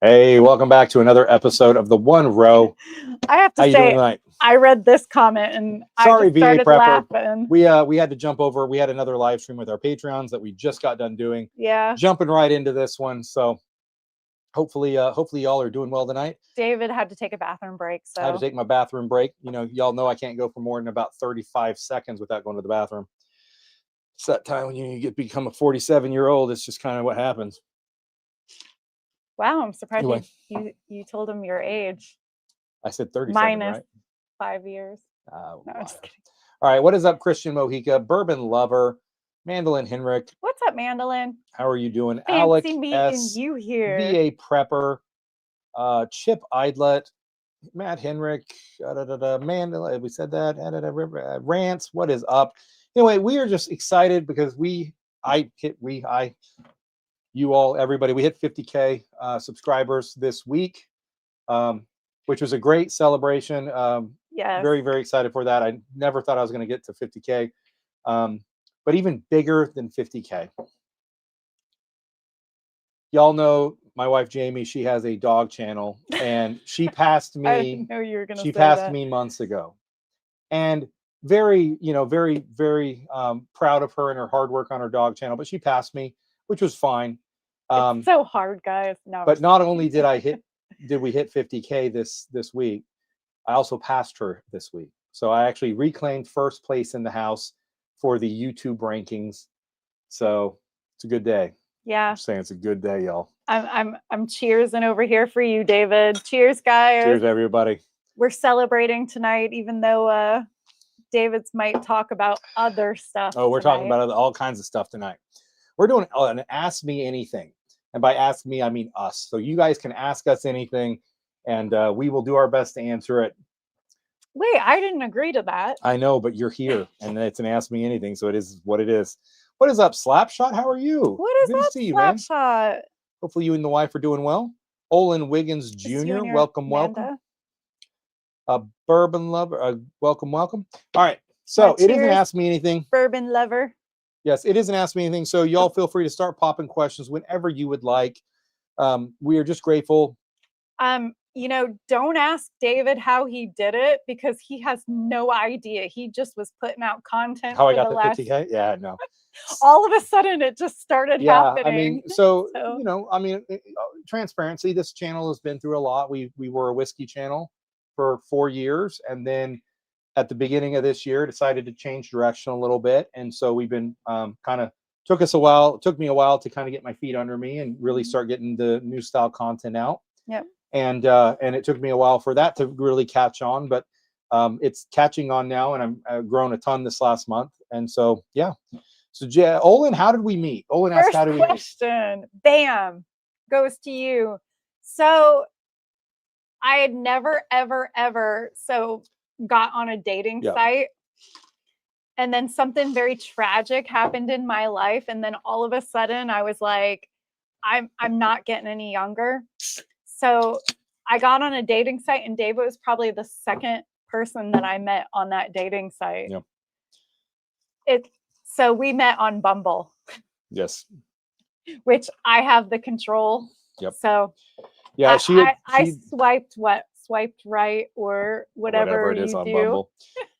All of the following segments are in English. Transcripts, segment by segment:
Hey, welcome back to another episode of The One Row. I have How to you doing say, tonight? I read this comment and I Sorry, just VA started Prepper. laughing. We had to jump over. We had another live stream with our Patreons that we just got done doing. Yeah. Jumping right into this one. So hopefully y'all are doing well tonight. David had to take a bathroom break. So I had to take my bathroom break. You know, y'all know I can't go for more than about 35 seconds without going to the bathroom. It's that time when you become a 47-year-old. It's just kind of what happens. Wow, I'm surprised Anyway. you told him your age. I said 37, Minus right? 5 years. No, I'm just kidding. All right, what is up, Christian Mojica, Bourbon Lover, Mandolin Henrik? What's up, Mandolin? How are you doing? Fancy Alec meeting S, you here. VA Prepper, Chip Idlet, Matt Henrik, Mandolin. We said that. Rants. What is up? Anyway, we are just excited because you all, everybody, we hit 50K subscribers this week, which was a great celebration. Yes. Very, very excited for that. I never thought I was going to get to 50K, but even bigger than 50K. Y'all know my wife, Jamie, she has a dog channel, and she passed me. I didn't know you were going to say that. She passed me months ago. And very, very, very proud of her and her hard work on her dog channel, but she passed me, which was fine. It's so hard, guys. No, but not only did we hit 50K this week, I also passed her this week. So I actually reclaimed first place in the house for the YouTube rankings. So it's a good day. Yeah. I'm saying it's a good day, y'all. I'm cheersing over here for you, David. Cheers, guys. Cheers, everybody. We're celebrating tonight, even though David's might talk about other stuff. Oh, we're tonight. talking about all kinds of stuff tonight. We're doing an Ask Me Anything. And by ask me, I mean us. So you guys can ask us anything, and we will do our best to answer it. Wait, I didn't agree to that. I know, but you're here, and it's an Ask Me Anything, so it is what it is. What is up, Slapshot? How are you? What is Good up, to see you, man. Slapshot? Hopefully you and the wife are doing well. Olin Wiggins Jr., welcome, Amanda. welcome. Bourbon Lover, welcome. All right, so it isn't Ask Me Anything. Bourbon Lover. Yes, it isn't Ask Me Anything, so y'all feel free to start popping questions whenever you would like. We are just grateful. Don't ask David how he did it because he has no idea. He just was putting out content. How I got the 50K? Yeah, no. All of a sudden, it just started happening. I mean, so transparency. This channel has been through a lot. We were a whiskey channel for 4 years, and then at the beginning of this year, decided to change direction a little bit, and so we've been took me a while to kind of get my feet under me and really start getting the new style content out. Yep. And it took me a while for that to really catch on, but it's catching on now, and I've grown a ton this last month, and so yeah. So Olin, how did we meet? Olin asked, how did we meet? First question, bam, goes to you. So I had never, ever got on a dating site. And then something very tragic happened in my life. And then all of a sudden I was like, I'm not getting any younger. So I got on a dating site, and David was probably the second person that I met on that dating site. Yep. So we met on Bumble. Yes. Which I have the control. Yep. So yeah, I swiped right or whatever it is you on do. Bumble.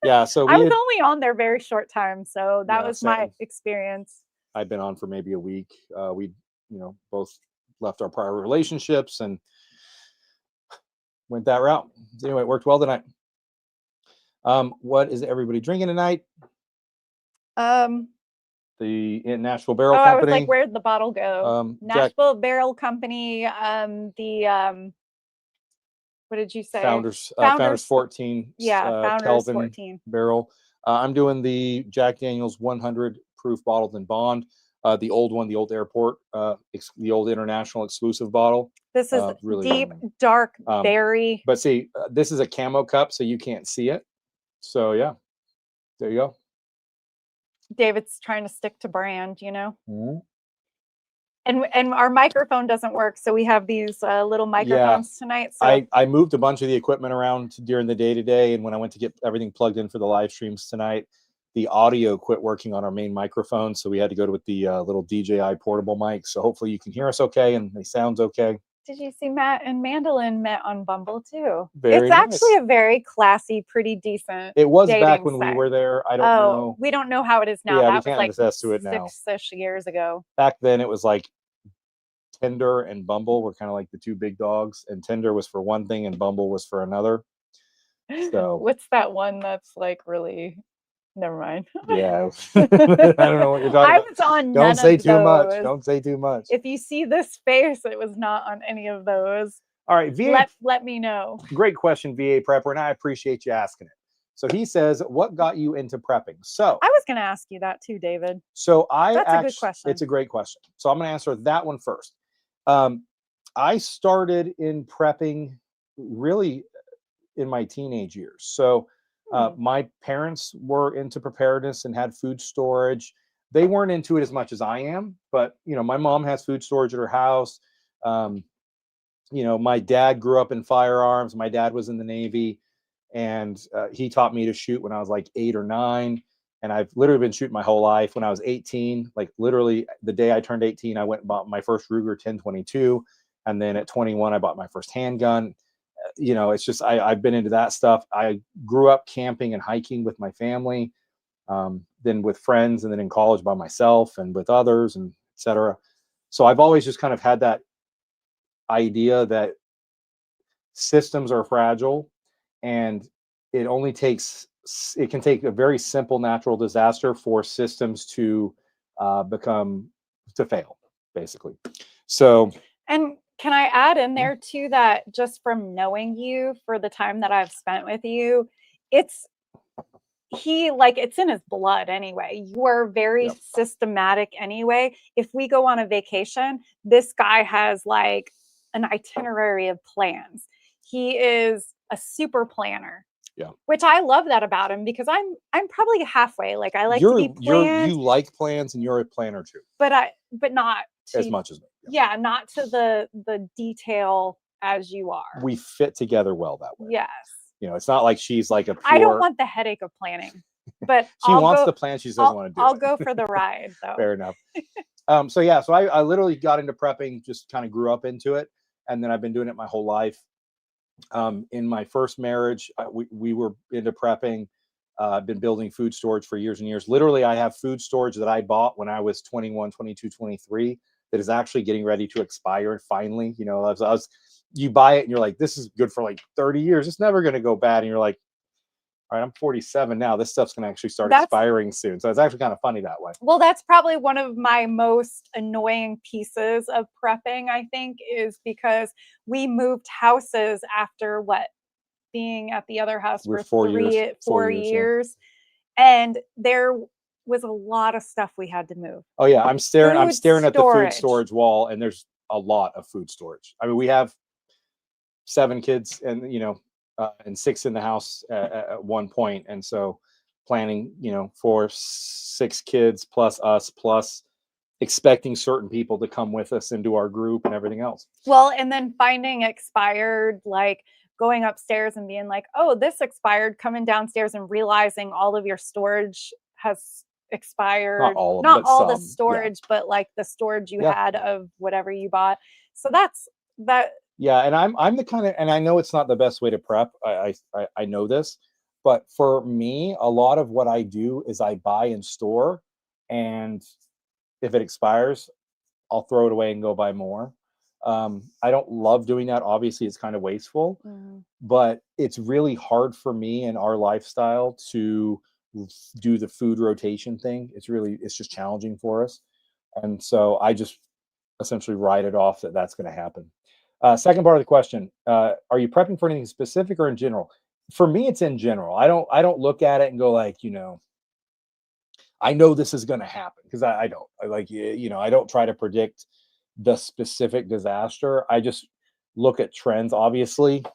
Yeah, so I was only on there very short time, so that was same. my experience. I've been on for maybe a week. We both left our prior relationships and went that route. So anyway, it worked well tonight. What is everybody drinking tonight? The Nashville Barrel Company. I was like, where'd the bottle go? Nashville Barrel Company. What did you say? Founders 14. Yeah, Founders Kelvin 14 barrel. I'm doing the Jack Daniel's 100 proof bottled in bond. The old one, the old airport, the old international exclusive bottle. This is really deep, dark berry. But see, this is a camo cup, so you can't see it. So yeah, there you go. David's trying to stick to brand, Mm-hmm. And our microphone doesn't work, so we have these little microphones tonight. So I moved a bunch of the equipment around during the day today, and when I went to get everything plugged in for the live streams tonight, the audio quit working on our main microphone, so we had to go with the little DJI portable mic. So hopefully you can hear us okay and it sounds okay. Did you see Matt and Mandolin met on Bumble too? Very It's actually nice. a very classy, pretty decent. It was back dating when we site. were there. I don't know. We don't know how it is now. Yeah, we That was can't like attest to it now. 6-ish years ago. Back then, it was like Tinder and Bumble were kind of like the two big dogs, and Tinder was for one thing and Bumble was for another. So What's that one that's like really? Never mind. yeah, I don't know what you're talking I about. was on Don't none say of too much. those. Don't say too much. If you see this face, it was not on any of those. All right, VA. Let me know. Great question, VA prepper, and I appreciate you asking it. So he says, "What got you into prepping?" So I was going to ask you that too, David. So That's a good question. It's a great question. So I'm going to answer that one first. I started in prepping really in my teenage years. So my parents were into preparedness and had food storage. They weren't into it as much as I am, but my mom has food storage at her house. My dad grew up in firearms. My dad was in the Navy, and he taught me to shoot when I was like 8 or 9. And I've literally been shooting my whole life. When I was 18, like literally the day I turned 18, I went and bought my first Ruger 1022. And then at 21, I bought my first handgun. It's just, I've been into that stuff. I grew up camping and hiking with my family, then with friends, and then in college by myself and with others, and etc. So I've always just kind of had that idea that systems are fragile, and it can take a very simple natural disaster for systems to fail, basically. So, and can I add in there too that just from knowing you for the time that I've spent with you, it's in his blood anyway. You are very systematic anyway. If we go on a vacation, this guy has like an itinerary of plans. He is a super planner. Yeah. Which I love that about him, because I'm probably halfway. Like I like to be planned. You like plans, and you're a planner too. But not as much as me. Yeah, not to the detail as you are. We fit together well that way. Yes. It's not like she's like a pure... I don't want the headache of planning, but she wants the plan. She doesn't want to do I'll go for the ride, though. Fair enough. So I literally got into prepping, just kind of grew up into it, and then I've been doing it my whole life. In my first marriage, we were into prepping. I've been building food storage for years and years. Literally, I have food storage that I bought when I was 21, 22, 23 that is actually getting ready to expire. And finally, you buy it and you're like, this is good for like 30 years. It's never going to go bad. And you're like, all right, I'm 47 now. This stuff's going to actually start expiring soon. So it's actually kind of funny that way. Well, that's probably one of my most annoying pieces of prepping, I think, is because we moved houses after being at the other house for 4 years. Yeah. And there was a lot of stuff we had to move. Oh yeah, I'm staring at the food storage wall, and there's a lot of food storage. I mean, we have 7 kids, and and 6 in the house at one point, and so planning, for 6 kids plus us, plus expecting certain people to come with us into our group and everything else. Well, and then finding expired, like going upstairs and being like, oh, this expired, coming downstairs and realizing all of your storage has expired. Not all the storage, but like the storage you had of whatever you bought. So that's that. Yeah, and I'm the kind of, and I know it's not the best way to prep. I know this, but for me, a lot of what I do is I buy and store, and if it expires, I'll throw it away and go buy more. I don't love doing that. Obviously, it's kind of wasteful, but it's really hard for me in our lifestyle to do the food rotation thing. It's just challenging for us. And so I just essentially write it off that's going to happen. Second part of the question, are you prepping for anything specific or in general? For me, it's in general. I don't look at it and go like, I know this is going to happen, because I don't. I don't try to predict the specific disaster. I just look at trends. Obviously,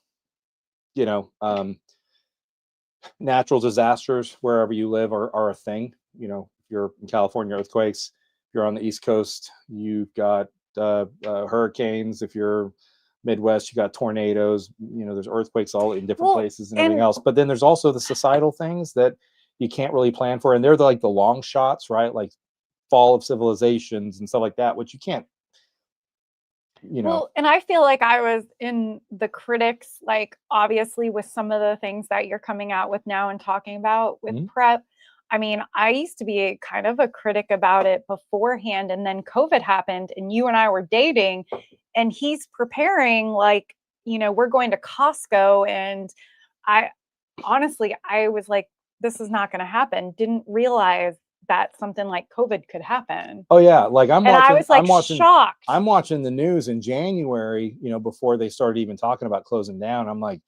natural disasters wherever you live are a thing. If you're in California, earthquakes. If you're on the East Coast, you've got hurricanes. If you're Midwest, you got tornadoes. There's earthquakes all in different places and everything else. But then there's also the societal things that you can't really plan for, and they're like the long shots, right? Like fall of civilizations and stuff like that, which you can't you know. Well, and I feel like I was in the critics, like obviously with some of the things that you're coming out with now and talking about with Mhm. prep. I mean, I used to be kind of a critic about it beforehand, and then COVID happened, and you and I were dating, and he's preparing like, we're going to Costco, and I honestly, I was like, this is not going to happen. Didn't realize that something like COVID could happen. Oh yeah, like And I was like shocked. I'm watching the news in January, before they started even talking about closing down. I'm like,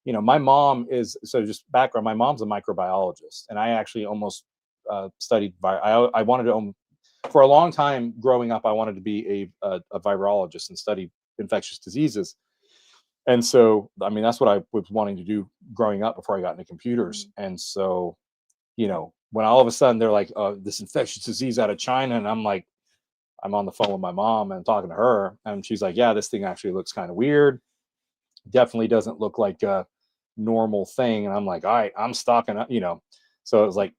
my mom is, so just background, my mom's a microbiologist, and I actually almost studied I wanted to for a long time growing up, I wanted to be a virologist and study infectious diseases. And so, I mean, that's what I was wanting to do growing up before I got into computers. And so, when all of a sudden they're like, this infectious disease out of China, and I'm like, I'm on the phone with my mom and talking to her, and she's like, yeah, this thing actually looks kind of weird. Definitely doesn't look like a normal thing. And I'm like, all right, I'm stocking up, So it was like,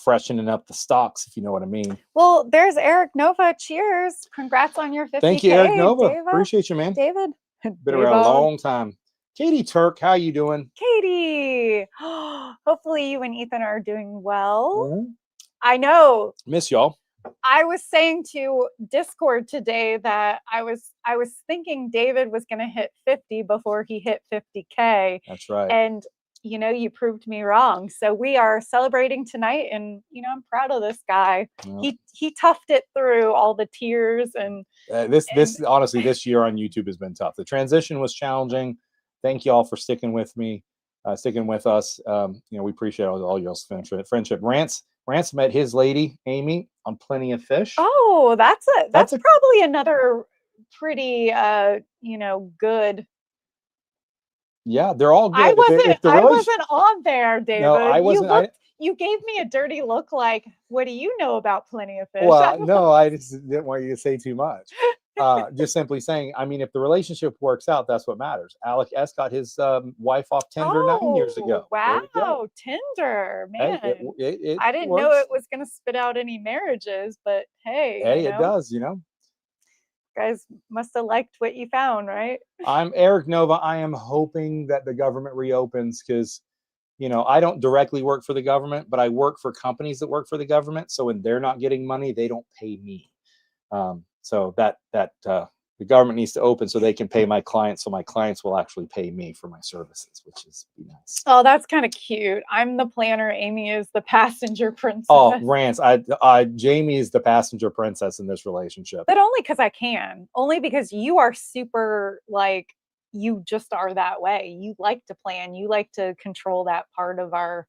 freshening up the stocks, if you know what I mean. Well, there's Eric Nova. Cheers. Congrats on your 50K. Thank you, Eric Nova. Appreciate you, man. David. Been around a long time. Katie Turk, how you doing? Katie. Hopefully you and Ethan are doing well. Mm-hmm. I know. Miss y'all. I was saying to Discord today that I was thinking David was going to hit 50 before he hit 50K. That's right. And you proved me wrong. So we are celebrating tonight, and I'm proud of this guy. Yep. He toughed it through all the tears and this honestly, this year on YouTube has been tough. The transition was challenging. Thank you all for sticking with me, sticking with us. We appreciate all y'all's friendship. Rance met his lady Amy on Plenty of Fish. Oh, that's probably another pretty good. Yeah, they're all good. I wasn't on there, David. No, I wasn't. You gave me a dirty look like, what do you know about Plenty of Fish? Well, no, I just didn't want you to say too much. Just simply saying, I mean, if the relationship works out, that's what matters. Alec S. got his wife off Tinder 9 years ago. Wow, Tinder, man. Hey, it I didn't know it was going to spit out any marriages, but hey. Hey, it does, Guys must have liked what you found, right? I'm Eric Nova. I am hoping that the government reopens because, I don't directly work for the government, but I work for companies that work for the government. So when they're not getting money, they don't pay me. So that the government needs to open so they can pay my clients, so my clients will actually pay me for my services, which is nice. Oh, that's kind of cute. I'm the planner. Amy is the passenger princess. Oh, Rance, Jamie is the passenger princess in this relationship. But only because I can. Only because you are super, like, you just are that way. You like to plan. You like to control that part of our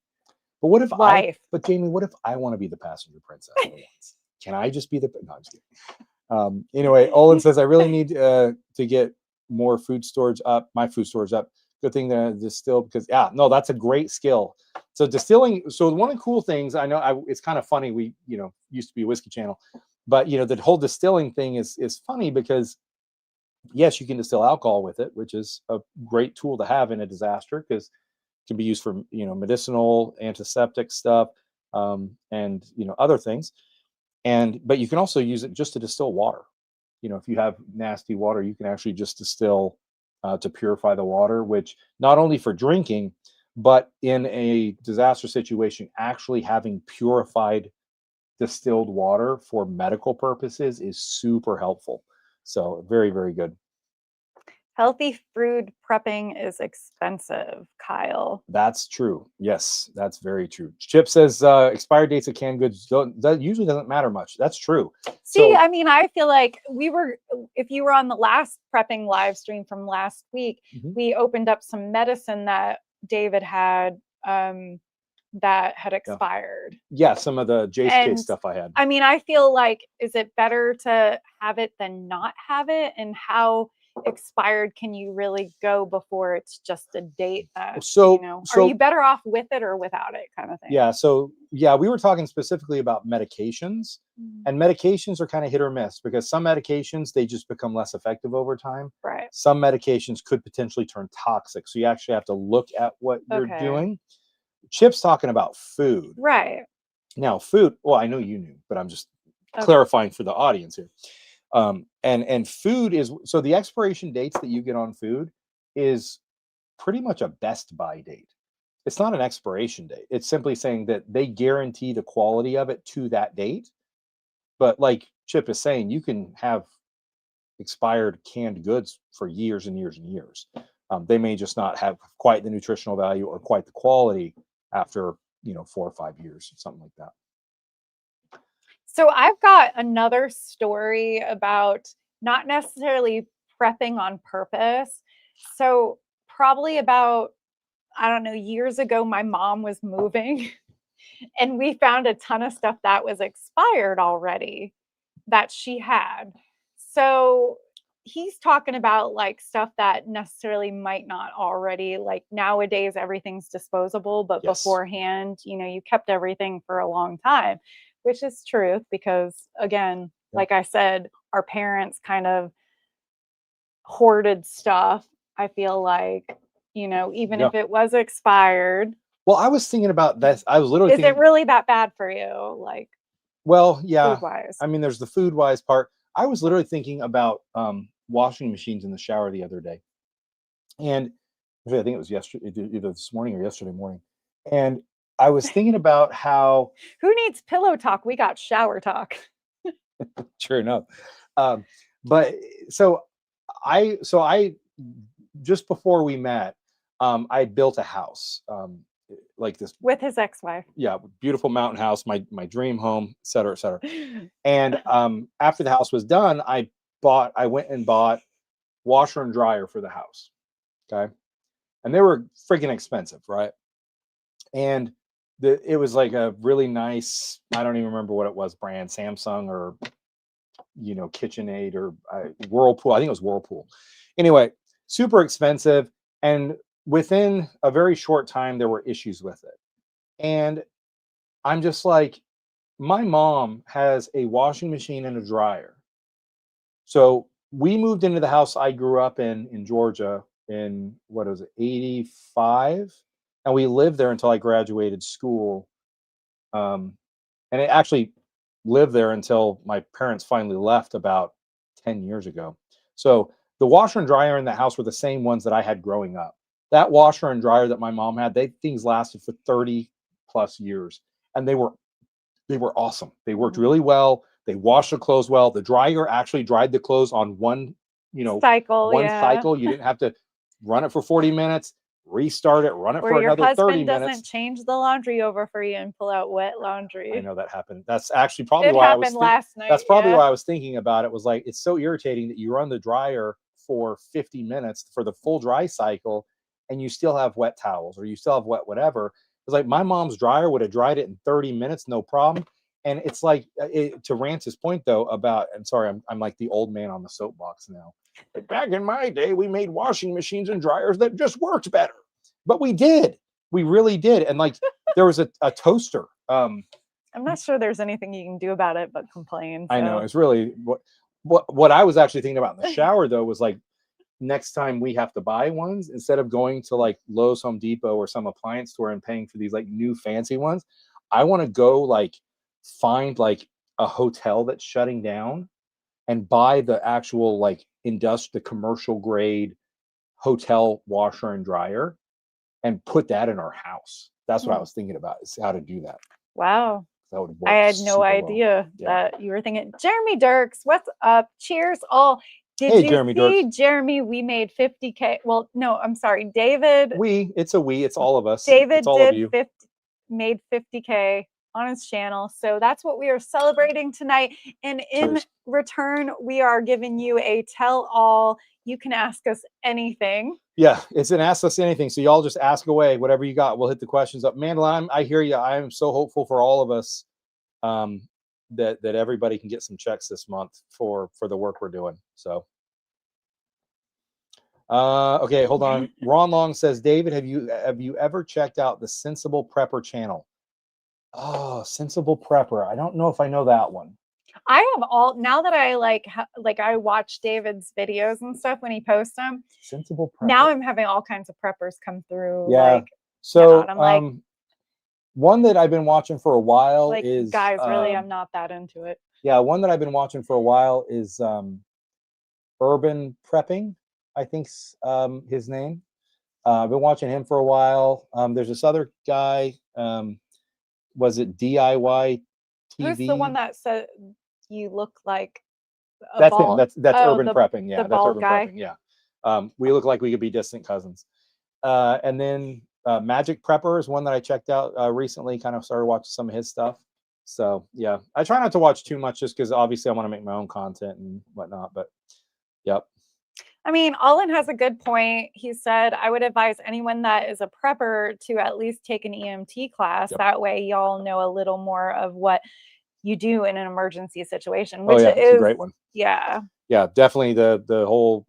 life. But Jamie, what if I want to be the passenger princess for once? Can I just be the? No, I'm just kidding. Anyway, Olin says I really need to get more food storage up. My food storage up. Good thing to distill because that's a great skill. So distilling. So one of the cool things I know, it's kind of funny. We used to be a whiskey channel, but the whole distilling thing is funny because yes, you can distill alcohol with it, which is a great tool to have in a disaster because it can be used for medicinal, antiseptic stuff, and other things. But you can also use it just to distill water. If you have nasty water, you can actually just distill to purify the water, which not only for drinking, but in a disaster situation, actually having purified distilled water for medical purposes is super helpful. So very, very good. Healthy food prepping is expensive, Kyle. That's true. Yes, that's very true. Chip says expired dates of canned goods that usually doesn't matter much. That's true. See, I mean, I feel like if you were on the last prepping live stream from last week, we opened up some medicine that David had that had expired. Yeah, some of the JSK stuff I had. I mean, I feel like, is it better to have it than not have it? And how expired can you really go before it's just a date that are you better off with it or without it, kind of thing? We were talking specifically about medications, and medications are kind of hit or miss because some medications, they just become less effective over time. Right. Some medications could potentially turn toxic, so you actually have to look at what you're doing. Chip's talking about food. Right. Now food, well, I know you knew, but I'm just clarifying for the audience here. And food is, so the expiration dates that you get on food is pretty much a best buy date. It's not an expiration date. It's simply saying that they guarantee the quality of it to that date. But like Chip is saying, you can have expired canned goods for years and years and years. They may just not have quite the nutritional value or quite the quality after 4 or 5 years, something like that. So I've got another story about not necessarily prepping on purpose. So probably about, I don't know, years ago, my mom was moving and we found a ton of stuff that was expired already that she had. So he's talking about like stuff that necessarily might not already, like nowadays everything's disposable, but Yes. beforehand, you kept everything for a long time, which is truth because again, like I said, our parents kind of hoarded stuff. I feel like, even if it was expired. Well, I was thinking about this. I was literally thinking, is it really that bad for you? Like, well, yeah. Food-wise. I mean, there's the food wise part. I was literally thinking about washing machines in the shower the other day. And I think it was yesterday, either this morning or yesterday morning. And I was thinking about how who needs pillow talk? We got shower talk. Sure enough. But so I just before we met, I built a house, like this with his ex-wife. Yeah, beautiful mountain house, my dream home, et cetera, et cetera. And after the house was done, I went and bought washer and dryer for the house. Okay. And they were freaking expensive, right? And it was like a really nice, I don't even remember what it was, brand, Samsung or KitchenAid or Whirlpool. I think it was Whirlpool. Anyway, super expensive. And within a very short time, there were issues with it. And I'm just like, my mom has a washing machine and a dryer. So we moved into the house I grew up in Georgia in, what was it, 85? And we lived there until I graduated school. And it actually lived there until my parents finally left about 10 years ago. So the washer and dryer in the house were the same ones that I had growing up. That washer and dryer that my mom had, things lasted for 30 plus years. And they were awesome. They worked really well. They washed the clothes well. The dryer actually dried the clothes on one cycle. You didn't have to run it for 40 minutes, restart it, run it for another 30 minutes. Your husband doesn't change the laundry over for you and pull out wet laundry. I know that happened. That's actually probably why I was last night. That's probably why I was thinking about it. Was like, it's so irritating that you run the dryer for 50 minutes for the full dry cycle and you still have wet towels or you still have wet whatever. It's like my mom's dryer would have dried it in 30 minutes, no problem. And it's like, to Rance's point though, about, and sorry, I'm like the old man on the soapbox now. But back in my day, we made washing machines and dryers that just worked better. But we really did. And like, there was a toaster. I'm not sure there's anything you can do about it but complain. So. I know, it's really what I was actually thinking about in the shower though was like, next time we have to buy ones, instead of going to like Lowe's, Home Depot, or some appliance store and paying for these like new fancy ones, I want to go like find like a hotel that's shutting down and buy the actual like the commercial grade hotel washer and dryer and put that in our house. That's what I was thinking about, is how to do that. Wow. That would work. I had no idea that you were thinking. Jeremy Dirks, what's up? Cheers all. Did you Jeremy see, Dirks. Jeremy, we made 50K. Well, no, I'm sorry. David. It's all of us. David it's all of you. made 50K on his channel. So that's what we are celebrating tonight. And in return, we are giving you a tell-all. You can ask us anything. Yeah, it's an ask us anything. So y'all just ask away, whatever you got. We'll hit the questions up. Mandela, I hear you. I am so hopeful for all of us that everybody can get some checks this month for the work we're doing. So okay, hold on. Ron Long says, David, have you ever checked out the Sensible Prepper channel? Oh, Sensible Prepper. I don't know if I know that one. I have now that I I watch David's videos and stuff when he posts them. Sensible Prepper. Now I'm having all kinds of preppers come through. Yeah. So I'm like, one that I've been watching for a while is guys, really, I'm not that into it. Yeah, one that I've been watching for a while is Urban Prepping, I think's his name. I've been watching him for a while. There's this other guy. Was it DIY Who's the one TV? that said you look like a That's him. bald? That's Oh, Urban Prepping. the Yeah, that's bald Urban guy. Prepping. Yeah. We look like we could be distant cousins. And then Magic Prepper is one that I checked out recently. Kind of started watching some of his stuff. So yeah, I try not to watch too much just because obviously I want to make my own content and whatnot. But yep. I mean, Olin has a good point. He said, I would advise anyone that is a prepper to at least take an EMT class. Yep. That way, y'all know a little more of what you do in an emergency situation, Oh which yeah, it's a is great one. Yeah. Yeah, definitely the whole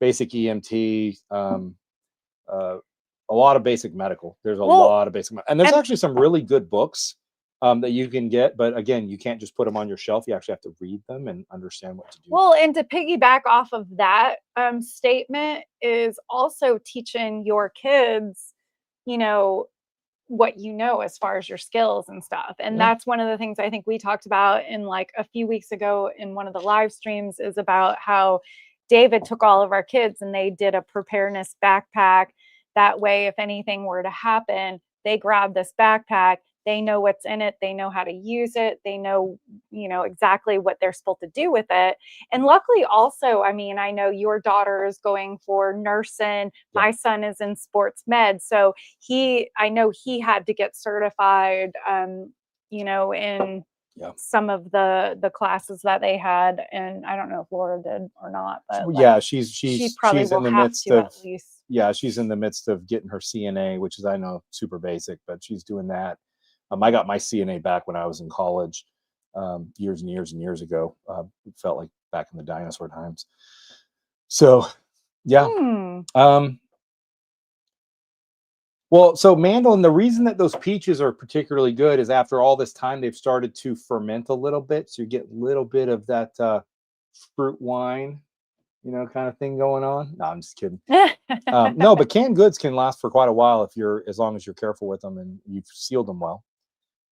basic EMT. A lot of basic medical. There's a lot of basic, and there's actually some really good books that you can get. But again, you can't just put them on your shelf. You actually have to read them and understand what to do. Well, and to piggyback off of that statement is also teaching your kids, what as far as your skills and stuff. And that's one of the things I think we talked about in like a few weeks ago in one of the live streams, is about how David took all of our kids and they did a preparedness backpack. That way, if anything were to happen, they grab this backpack, they know what's in it, they know how to use it, they know, exactly what they're supposed to do with it. And luckily also, I mean, I know your daughter is going for nursing, my son is in sports med. So I know he had to get certified, in some of the classes that they had. And I don't know if Laura did or not, but yeah, she probably will in the have midst to of, at least. Yeah, she's in the midst of getting her CNA, which is, I know, super basic, but she's doing that. I got my CNA back when I was in college, years and years and years ago. It felt like back in the dinosaur times. So, yeah. Well, so mandolin, the reason that those peaches are particularly good is after all this time, they've started to ferment a little bit. So you get a little bit of that fruit wine, kind of thing going on. No, I'm just kidding. No, but canned goods can last for quite a while as long as you're careful with them and you've sealed them well.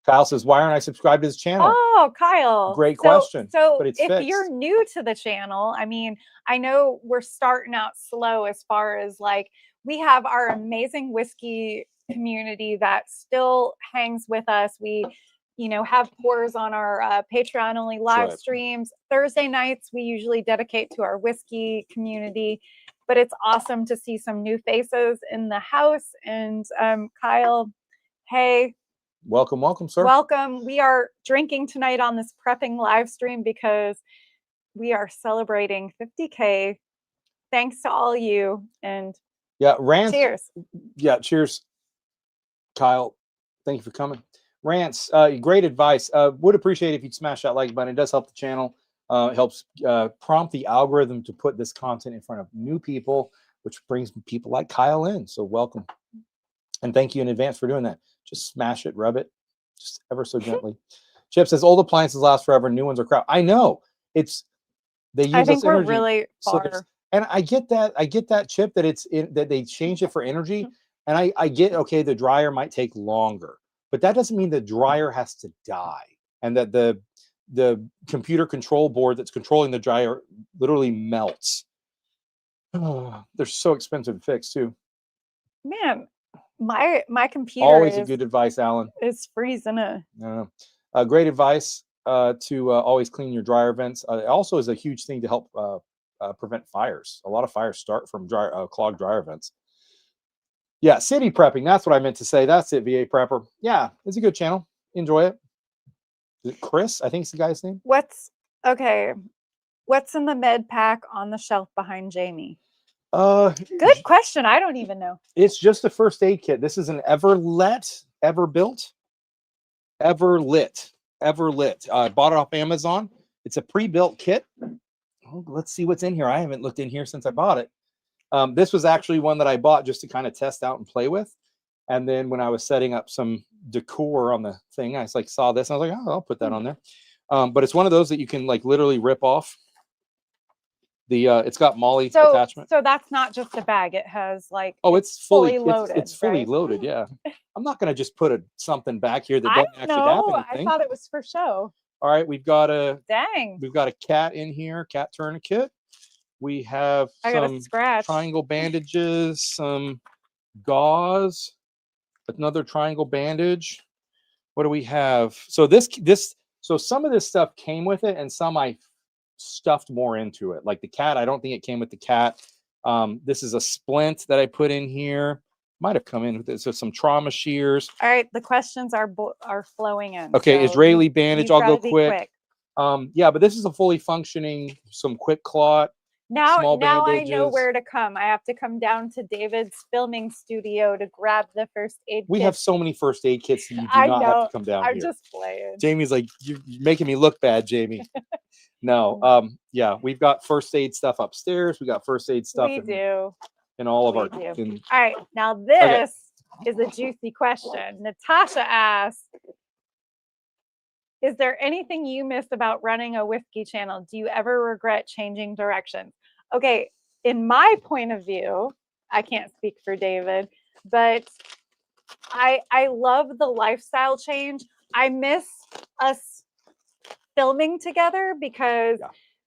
Kyle says, why aren't I subscribed to his channel? Oh, Kyle. Great question. So but it's if fixed. You're new to the channel, I mean, I know we're starting out slow as far as like, we have our amazing whiskey community that still hangs with us. We, have pours on our Patreon only live streams. Thursday nights, we usually dedicate to our whiskey community. But it's awesome to see some new faces in the house. And Kyle, hey. Welcome, sir. Welcome. We are drinking tonight on this prepping live stream because we are celebrating 50K. Thanks to all you. And cheers. Yeah, cheers. Kyle, thank you for coming. Rants, great advice. Would appreciate if you'd smash that like button. It does help the channel. It helps prompt the algorithm to put this content in front of new people, which brings people like Kyle in. So welcome. And thank you in advance for doing that. Just smash it, rub it, just ever so gently. Chip says old appliances last forever, new ones are crap. I know. They use I think we're energy. really far. And I get that, Chip, that they change it for energy. And I get, okay, the dryer might take longer, but that doesn't mean the dryer has to die and that the computer control board that's controlling the dryer literally melts. Oh, they're so expensive to fix too. Man, my computer always a good advice, Alan. It's freezing. Great advice to always clean your dryer vents. It also is a huge thing to help prevent fires. A lot of fires start from clogged dryer vents. Yeah, city prepping. That's what I meant to say. That's it, VA Prepper. Yeah, it's a good channel. Enjoy it. Is it Chris? I think it's the guy's name. What's in the med pack on the shelf behind Jamie? Good question. I don't even know. It's just a first aid kit. This is an Everlit. I bought it off Amazon. It's a pre-built kit. Oh, let's see what's in here. I haven't looked in here since I bought it. This was actually one that I bought just to kind of test out and play with. And then when I was setting up some decor on the thing, I saw this and I was like, oh, I'll put that on there. But it's one of those that you can literally rip off. It's got MOLLE attachment. So that's not just a bag. It has it's fully loaded. It's fully loaded. Yeah. I'm not going to just put something back here that doesn't actually have anything. I thought it was for show. All right, we've got a Dang. cat in here, cat tourniquet. We have I got a some scratch. triangle bandages, some gauze, another triangle bandage. What do we have? So so some of this stuff came with it, and some I stuffed more into it. Like the cat, I don't think it came with the cat. This is a splint that I put in here. Might have come in with it. So some trauma shears. All right, the questions are flowing in. Okay, so Israeli bandage. I'll go quick. quick. Yeah, but this is a fully functioning, some quick clot. Now small I know bandages. where to come. I have to come down to David's filming studio to grab the first aid We kit. have so many first aid kits that you do I not know. have to come down I'm here. just playing. Jamie's like, you're making me look bad, Jamie. No, yeah, we've got first aid stuff upstairs. We got first aid stuff in all of our. All right, now this is a juicy question. Natasha asks, is there anything you missed about running a whiskey channel? Do you ever regret changing directions? Okay, in my point of view, I can't speak for David, but I love the lifestyle change. I miss us filming together because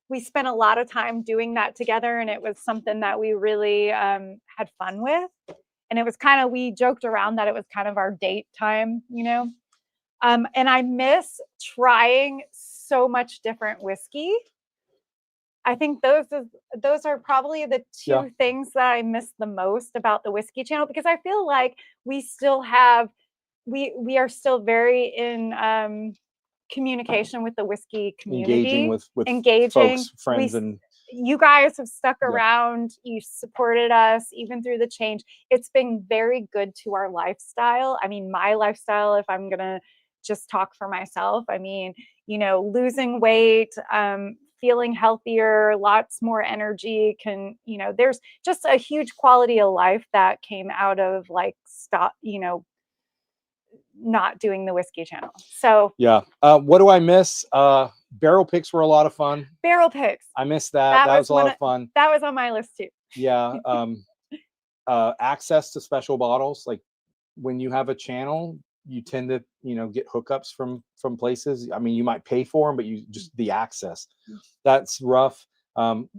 we spent a lot of time doing that together, and it was something that we really had fun with. And it was kind of, we joked around that it was kind of our date time, you know? And I miss trying so much different whiskey. I think those are probably the two things that I miss the most about the whiskey channel, because I feel like we still have, we are still very in communication with the whiskey community, engaging folks, friends, and you guys have stuck around. You supported us even through the change. It's been very good to our lifestyle. I mean, my lifestyle, if I'm gonna just talk for myself, I mean, you know, losing weight, feeling healthier, lots more energy, you know, there's just a huge quality of life that came out of like not doing the whiskey channel. So what do I miss? Barrel picks were a lot of fun. Barrel picks, I missed that. That was a lot of fun. That was on my list too. Yeah. Access to special bottles. Like when you have a channel, you tend to, you know, get hookups from places. I mean, you might pay for them, but you just, the access, that's rough.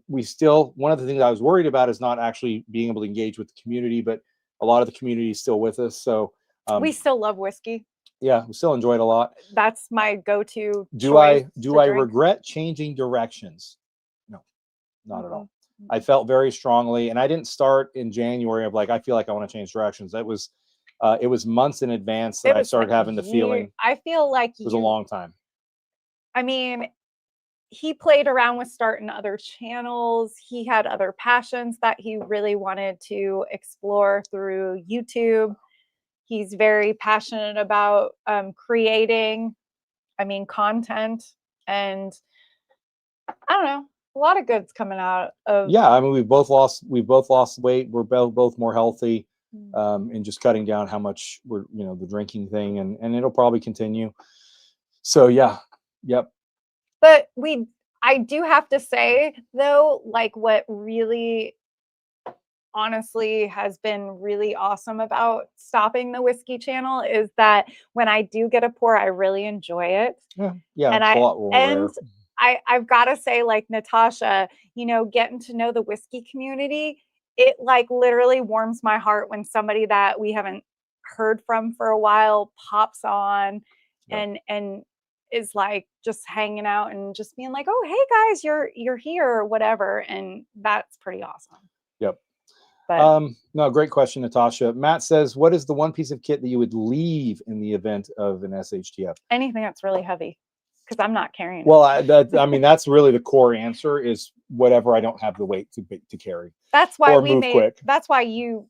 We still, one of the things I was worried about is not actually being able to engage with the community, but a lot of the community is still with us. So we still love whiskey. Yeah, we still enjoy it a lot. That's my go-to. Do I regret changing directions? No, not at all. I felt very strongly, and I didn't start in January of like, I feel like I want to change directions. That was it was months in advance that I started having the feeling. I feel like it was a long time. I mean, he played around with starting other channels. He had other passions that he really wanted to explore through YouTube. He's very passionate about creating, content, and I don't know, a lot of good's coming out of. Yeah, I mean, we've both lost weight. We're both more healthy, and just cutting down how much we're, you know, the drinking thing, and it'll probably continue. So yeah, yep. But I do have to say though, like what really honestly has been really awesome about stopping the whiskey channel is that when I do get a pour, I really enjoy it. Yeah, and I've got to say, like Natasha, you know, getting to know the whiskey community, it like literally warms my heart when somebody that we haven't heard from for a while pops on and is like just hanging out and just being like, oh, hey guys, you're here or whatever. And that's pretty awesome. Yep. But, no, great question, Natasha. Matt says, what is the one piece of kit that you would leave in the event of an SHTF? Anything that's really heavy, because I'm not carrying well, it. I mean, that's really the core answer is whatever I don't have the weight to carry. That's why that's why you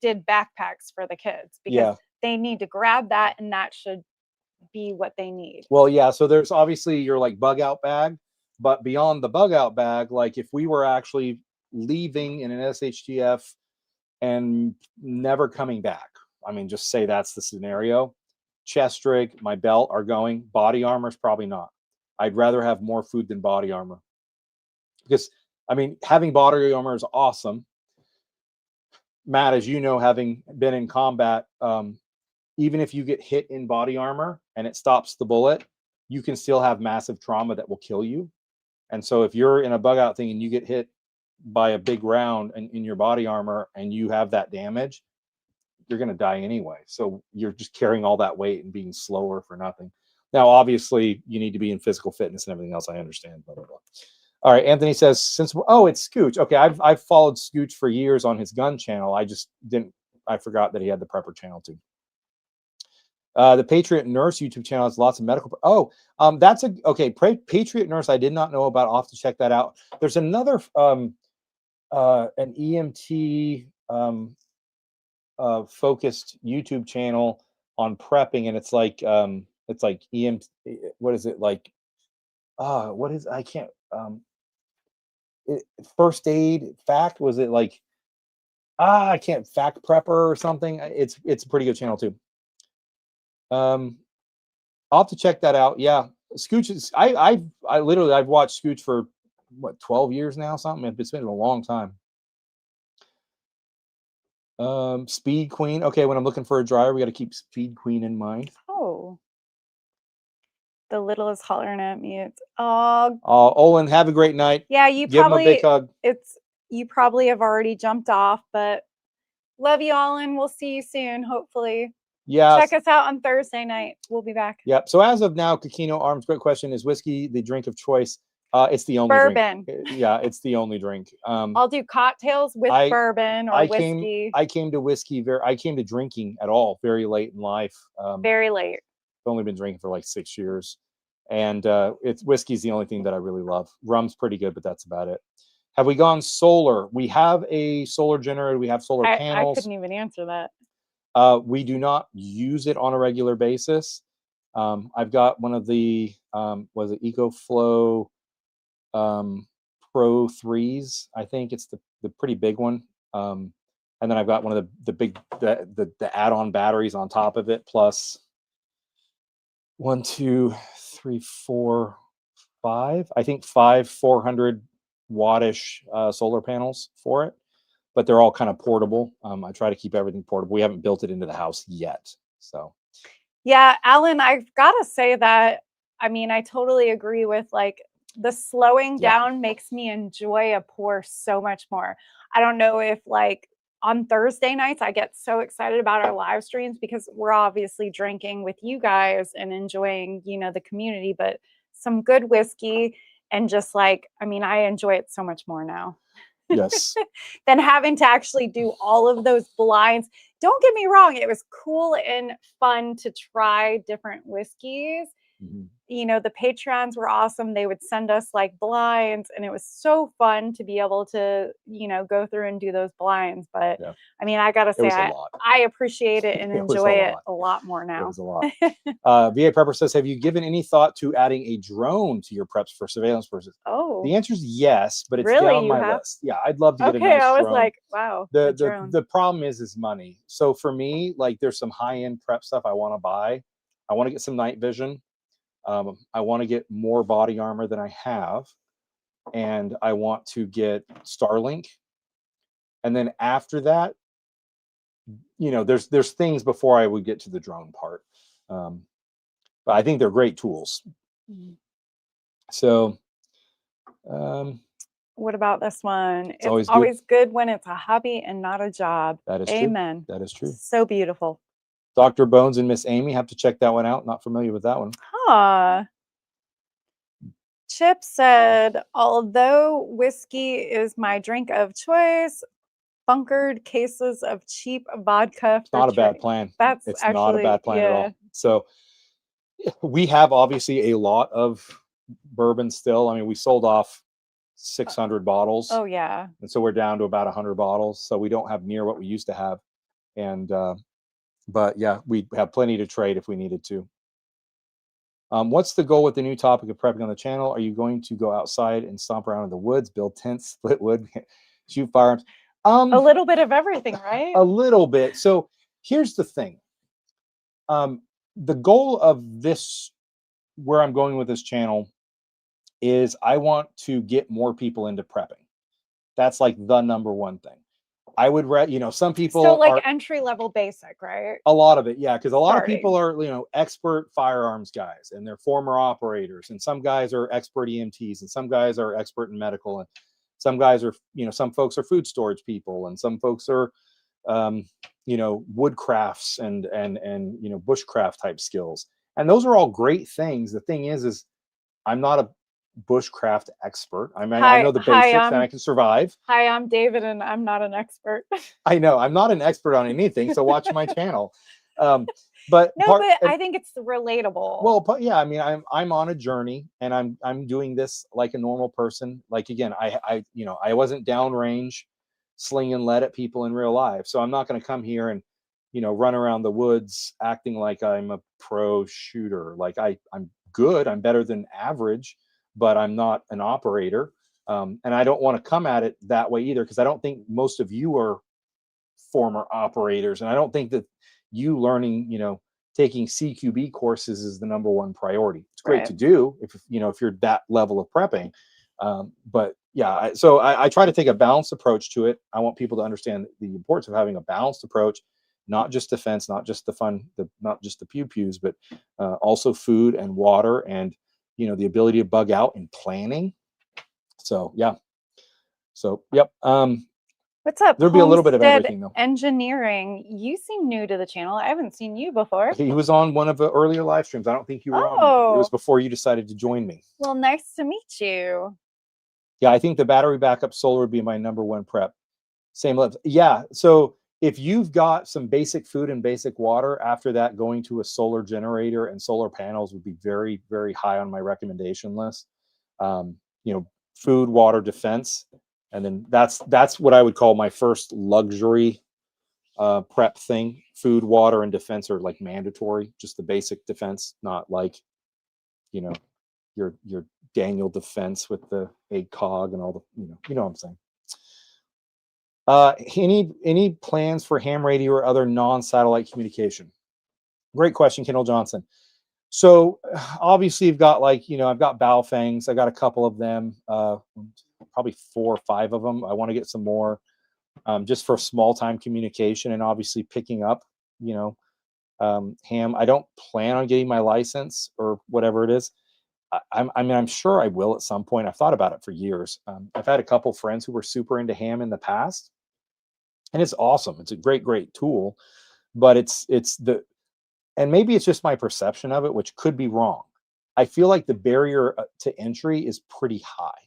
did backpacks for the kids, because they need to grab that, and that should be what they need. Well, yeah, so there's obviously your like bug out bag, but beyond the bug out bag, like if we were actually leaving in an SHTF and never coming back, I mean, just say that's the scenario. Chest rig, my belt are going. Body armor is probably not. I'd rather have more food than body armor, because I mean, having body armor is awesome. Matt, as you know, having been in combat, even if you get hit in body armor and it stops the bullet, you can still have massive trauma that will kill you. And so if you're in a bug out thing and you get hit by a big round in your body armor and you have that damage, you're going to die anyway. So you're just carrying all that weight and being slower for nothing. Now, obviously, you need to be in physical fitness and everything else. I understand. Blah, blah, blah. All right, Anthony says, it's Scooch. Okay, I've followed Scooch for years on his gun channel. I forgot that he had the prepper channel too. The Patriot Nurse YouTube channel has lots of medical. Patriot Nurse, I did not know about. I'll have to check that out. There's another an EMT focused YouTube channel on prepping, and it's like EMT. What is it like? What is I can't first aid fact, was it like I can't fact prepper or something. It's a pretty good channel too. I'll have to check that out. Yeah, Scooch is I've watched Scooch for what, 12 years now, something. It's been a long time. Speed Queen. Okay, when I'm looking for a dryer, we got to keep Speed Queen in mind. Oh, the little is hollering at me. It's Olin, have a great night. Yeah, you give probably him a big hug. You probably have already jumped off, but love you all, and we'll see you soon, hopefully. Yeah. Check us out on Thursday night. We'll be back. Yep. So as of now, Kikino Arms, great question. Is whiskey the drink of choice? It's the only bourbon. drink. Yeah, it's the only drink. I'll do cocktails with bourbon or whiskey. I came to drinking at all very late in life. Very late. I've only been drinking for like 6 years. And whiskey's the only thing that I really love. Rum's pretty good, but that's about it. Have we gone solar? We have a solar generator. We have solar panels. I couldn't even answer that. We do not use it on a regular basis. I've got one of the was it EcoFlow Pro 3s. I think it's the pretty big one. And then I've got one of the big the add-on batteries on top of it, plus 1, 2, 3, 4, 5. I think 5 400 wattish solar panels for it, but they're all kind of portable. I try to keep everything portable. We haven't built it into the house yet, so. Yeah, Alan, I've got to say that, I mean, I totally agree with like the slowing down makes me enjoy a pour so much more. I don't know if like on Thursday nights, I get so excited about our live streams because we're obviously drinking with you guys and enjoying, the community, but some good whiskey and just like, I mean, I enjoy it so much more now. Yes. Than having to actually do all of those blinds. Don't get me wrong, it was cool and fun to try different whiskeys. Mm-hmm. The Patreons were awesome. They would send us like blinds, and it was so fun to be able to, go through and do those blinds. But I mean, I gotta say, I appreciate it and enjoy it a lot more now. It was a lot. VA Prepper says, have you given any thought to adding a drone to your preps for surveillance purposes? Oh, the answer is yes, but it's down my list. Yeah, I'd love to get a nice drone. I was like, wow. The problem is money. So for me, like there's some high-end prep stuff I want to buy. I want to get some night vision. I want to get more body armor than I have, and I want to get Starlink. And then after that, there's things before I would get to the drone part. But I think they're great tools. Mm-hmm. So, what about this one? It's always good when it's a hobby and not a job. That is Amen. True. That is true. So beautiful. Dr. Bones and Miss Amy, have to check that one out. Not familiar with that one. Chip said, although whiskey is my drink of choice, bunkered cases of cheap vodka. It's not a bad plan. It's actually not a bad plan at all. So we have obviously a lot of bourbon still. I mean, we sold off 600 bottles. Oh yeah. And so we're down to about 100 bottles. So we don't have near what we used to have. And but yeah, we have plenty to trade if we needed to. What's the goal with the new topic of prepping on the channel? Are you going to go outside and stomp around in the woods, build tents, split wood, shoot firearms? A little bit of everything, right? A little bit. So here's the thing. The goal of this, where I'm going with this channel, is I want to get more people into prepping. That's like the number one thing. I would some people So like are entry level basic, right? a lot of it, yeah, because a lot of people Starting. are expert firearms guys and they're former operators, and some guys are expert EMTs, and some guys are expert in medical, and some guys are some folks are food storage people, and some folks are um, woodcrafts and bushcraft type skills, and those are all great things. The thing is I'm not a bushcraft expert. I mean, I know the basics and I can survive. Hi, I'm David, and I'm not an expert. I know I'm not an expert on anything, so watch my channel. But no, but I think it's relatable. Well, but yeah, I mean, I'm on a journey, and I'm doing this like a normal person. Like again, I wasn't downrange slinging lead at people in real life, so I'm not going to come here and run around the woods acting like I'm a pro shooter. Like I'm good, I'm better than average, but I'm not an operator, and I don't want to come at it that way either, because I don't think most of you are former operators, and I don't think that you learning taking CQB courses is the number one priority. It's great to do if you're that level of prepping, but yeah, so I try to take a balanced approach to it. I want people to understand the importance of having a balanced approach, not just defense, not just the fun, not just the pew pews, but also food and water, and the ability to bug out and planning. So yeah, so yep. What's up? There'd be a little bit of everything though. Engineering. You seem new to the channel. I haven't seen you before. He was on one of the earlier live streams. I don't think you were on. It was before you decided to join me. Well, nice to meet you. Yeah, I think the battery backup solar would be my number one prep. Same level. Yeah. So if you've got some basic food and basic water, after that, going to a solar generator and solar panels would be very, very high on my recommendation list. Food, water, defense. And then that's what I would call my first luxury prep thing. Food, water, and defense are like mandatory, just the basic defense, not like your Daniel defense with the ACOG and all the you know what I'm saying. Any plans for ham radio or other non-satellite communication? Great question, Kendall Johnson. So obviously you've got I've got bow fangs. I got a couple of them, probably 4 or 5 of them. I want to get some more, just for small time communication, and obviously picking up, ham. I don't plan on getting my license or whatever it is. I'm sure I will at some point. I've thought about it for years. I've had a couple friends who were super into ham in the past, and it's awesome. It's a great tool, but and maybe it's just my perception of it, which could be wrong. I feel like the barrier to entry is pretty high.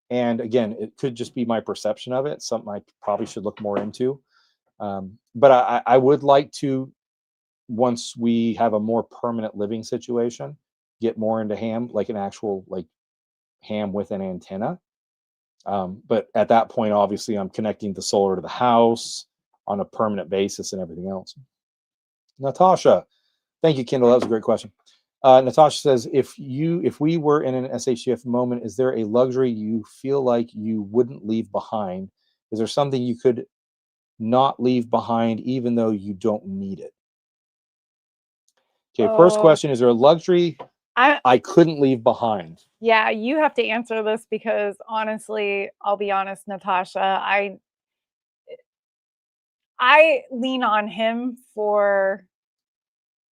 And again, it could just be my perception of it. Something I probably should look more into. But I would like to, once we have a more permanent living situation, get more into ham, like an actual ham with an antenna. But at that point, obviously, I'm connecting the solar to the house on a permanent basis and everything else. Natasha, thank you, Kendall. That was a great question. Natasha says, if we were in an SHTF moment, is there a luxury you feel like you wouldn't leave behind? Is there something you could not leave behind even though you don't need it? Okay, first question, is there a luxury I couldn't leave behind? Yeah, you have to answer this, because honestly, I'll be honest, Natasha, I lean on him for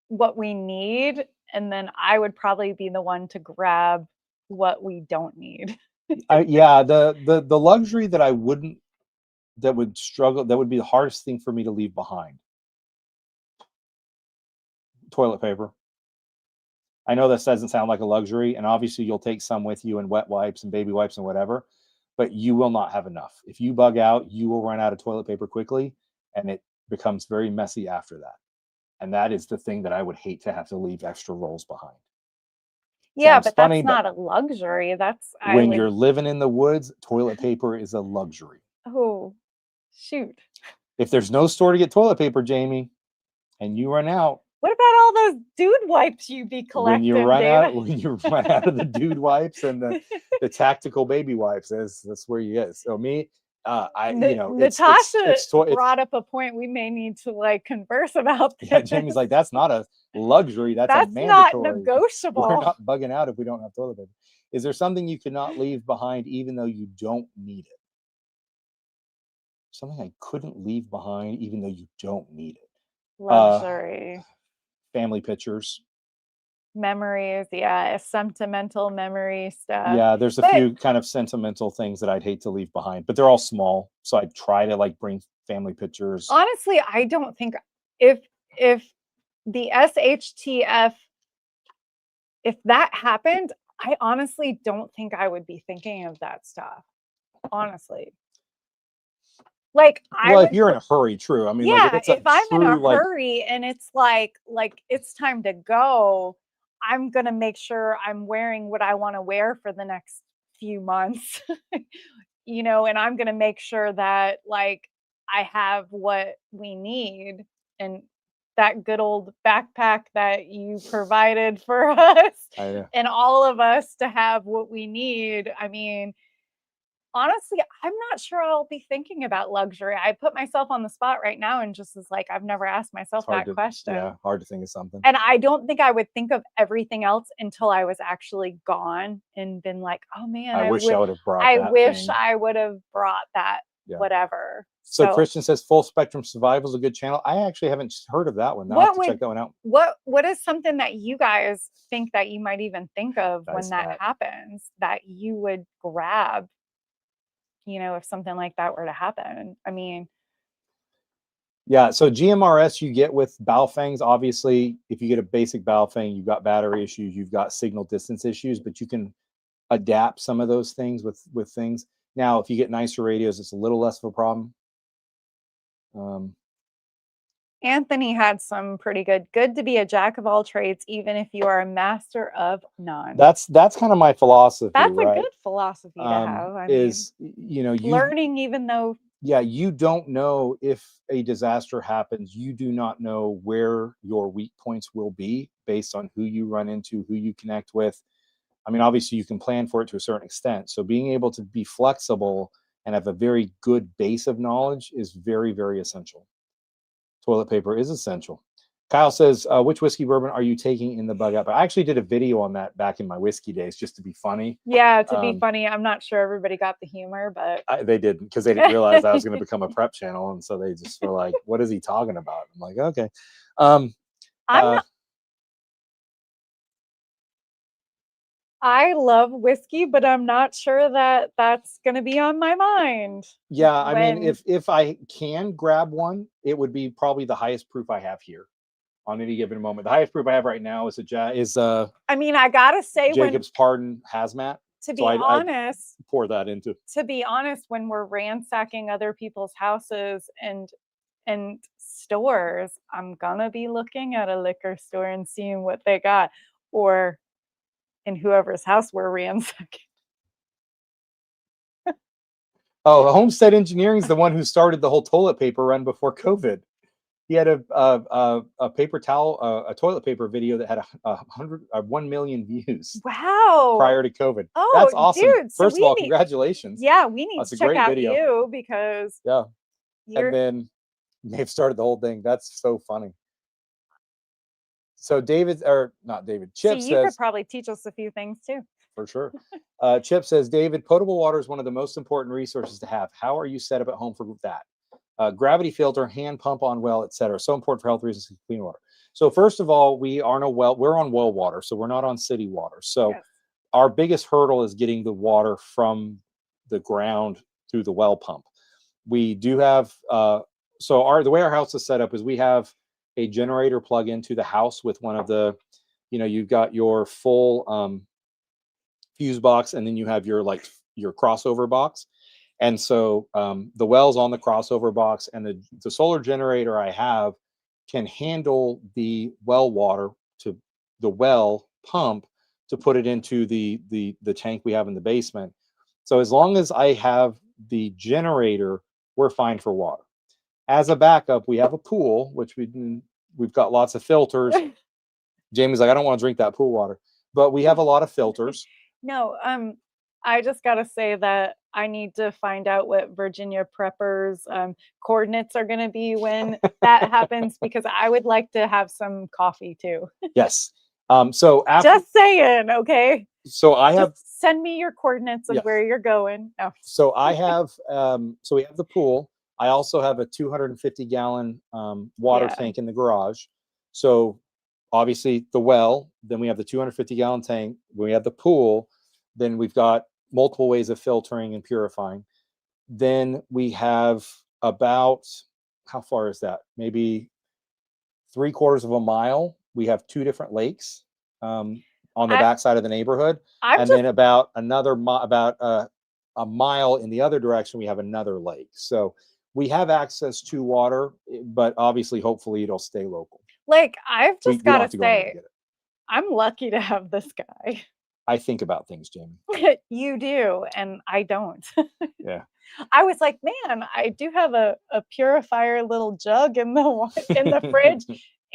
what we need, and then I would probably be the one to grab what we don't need. Yeah, the luxury that that would be the hardest thing for me to leave behind. Toilet paper. I know this doesn't sound like a luxury, and obviously you'll take some with you, and wet wipes and baby wipes and whatever, but you will not have enough. If you bug out, you will run out of toilet paper quickly, and it becomes very messy after that. And that is the thing that I would hate to have to leave extra rolls behind. Yeah, sounds but funny, that's not a luxury. That's when you're living in the woods, toilet paper is a luxury. Oh, shoot. If there's no store to get toilet paper, Jamie, and you run out. What about all those dude wipes you be collecting? When you run out of the dude wipes and the tactical baby wipes, that's where you get. So me, Natasha brought up a point we may need to converse about. Yeah, Jamie's like, that's not a luxury. That's a mandatory. Not negotiable. We're not bugging out if we don't have toilet paper. Is there something you cannot leave behind even though you don't need it? something I couldn't leave behind, even though you don't need it. Luxury. Family pictures. Memories, yeah, sentimental memory stuff. Yeah, there's a But few kind of sentimental things that I'd hate to leave behind, but they're all small. So I try to like bring family pictures. honestly, I don't think if the SHTF, if that happened, I honestly don't think I would be thinking of that stuff. Honestly. Like I Well, if would you're in a hurry, true. I mean, like if yeah, it's a if I'm in a true like hurry and it's like it's time to go, I'm gonna make sure I'm wearing what I want to wear for the next few months. And I'm gonna make sure that like I have what we need and that good old backpack that you provided for us I and all of us to have what we need. I mean, honestly, I'm not sure I'll be thinking about luxury. I put myself on the spot right now and just is like, I've never asked myself it's hard that to question. hard to think of something. And I don't think I would think of everything else until I was actually gone and been like, oh man, I wish I would have brought I that wish thing. I would have brought that Yeah. whatever. So Christian says Full Spectrum Survival is a good channel. I actually haven't heard of that one. Now I have to check that one out. What is something that you guys think that you might even think of when Nice that hat. happens that you would grab, if something like that were to happen? I mean, yeah, so GMRS you get with Baofengs. Obviously, if you get a basic Baofeng, you've got battery issues, you've got signal distance issues, but you can adapt some of those things with things. Now, if you get nicer radios, it's a little less of a problem. Anthony had some pretty good to be a jack of all trades, even if you are a master of none. That's kind of my philosophy. That's right? a good philosophy to have. I is mean, learning even though. Yeah, you don't know if a disaster happens. You do not know where your weak points will be based on who you run into, who you connect with. I mean, obviously you can plan for it to a certain extent. So being able to be flexible and have a very good base of knowledge is very, very essential. Toilet paper is essential. Kyle says, which whiskey bourbon are you taking in the bug up? I actually did a video on that back in my whiskey days just to be funny. Yeah, to be funny. I'm not sure everybody got the humor, but they didn't, because they didn't realize I was going to become a prep channel. And so they just were like, what is he talking about? I'm like, okay. I love whiskey, but I'm not sure that that's going to be on my mind. Yeah, I mean, if I can grab one, it would be probably the highest proof I have here on any given moment. The highest proof I have right now is I mean, I gotta say, Jacob's Pardon Hazmat. To be honest, I pour that into. To be honest, when we're ransacking other people's houses and stores, I'm gonna be looking at a liquor store and seeing what they got, or in whoever's house we're ransacking. Oh, Homestead Engineering is the one who started the whole toilet paper run before COVID. He had a paper towel, a toilet paper video that had 1 million views. Wow! Prior to COVID. Oh, that's awesome. Dude, First of all, congratulations. Yeah, we need that's to check out you because and then they've started the whole thing. That's so funny. So Chip says, you could probably teach us a few things too. For sure. Chip says, David, potable water is one of the most important resources to have. How are you set up at home for that? Gravity filter, hand pump on well, etc. So important for health reasons to clean water. So first of all, we're on well water, so we're not on city water. So our biggest hurdle is getting the water from the ground through the well pump. We do have the way our house is set up is we have a generator plug into the house with one of the, you've got your full fuse box, and then you have your crossover box. And so the well's on the crossover box, and the solar generator I have can handle the well water to the well pump to put it into the tank we have in the basement. So as long as I have the generator, we're fine for water. As a backup, we have a pool, which we've got lots of filters. Jamie's like, I don't want to drink that pool water, but we have a lot of filters. No, I just gotta say that I need to find out what Virginia Preppers coordinates are going to be when that happens, because I would like to have some coffee too. Yes. So just saying, okay. So I have send me your coordinates of where you're going. Oh. So I have so we have the pool. I also have a 250-gallon water tank in the garage. So obviously the well, then we have the 250-gallon tank, we have the pool, then we've got multiple ways of filtering and purifying. Then we have about, how far is that? Maybe 3/4 of a mile. We have 2 different lakes on the backside of the neighborhood. And then about another a mile in the other direction, we have another lake. So we have access to water, but obviously, hopefully it'll stay local. Like, I've just got to say, I'm lucky to have this guy. I think about things, Jamie. You do, and I don't. Yeah. I was like, man, I do have a purifier little jug in the fridge,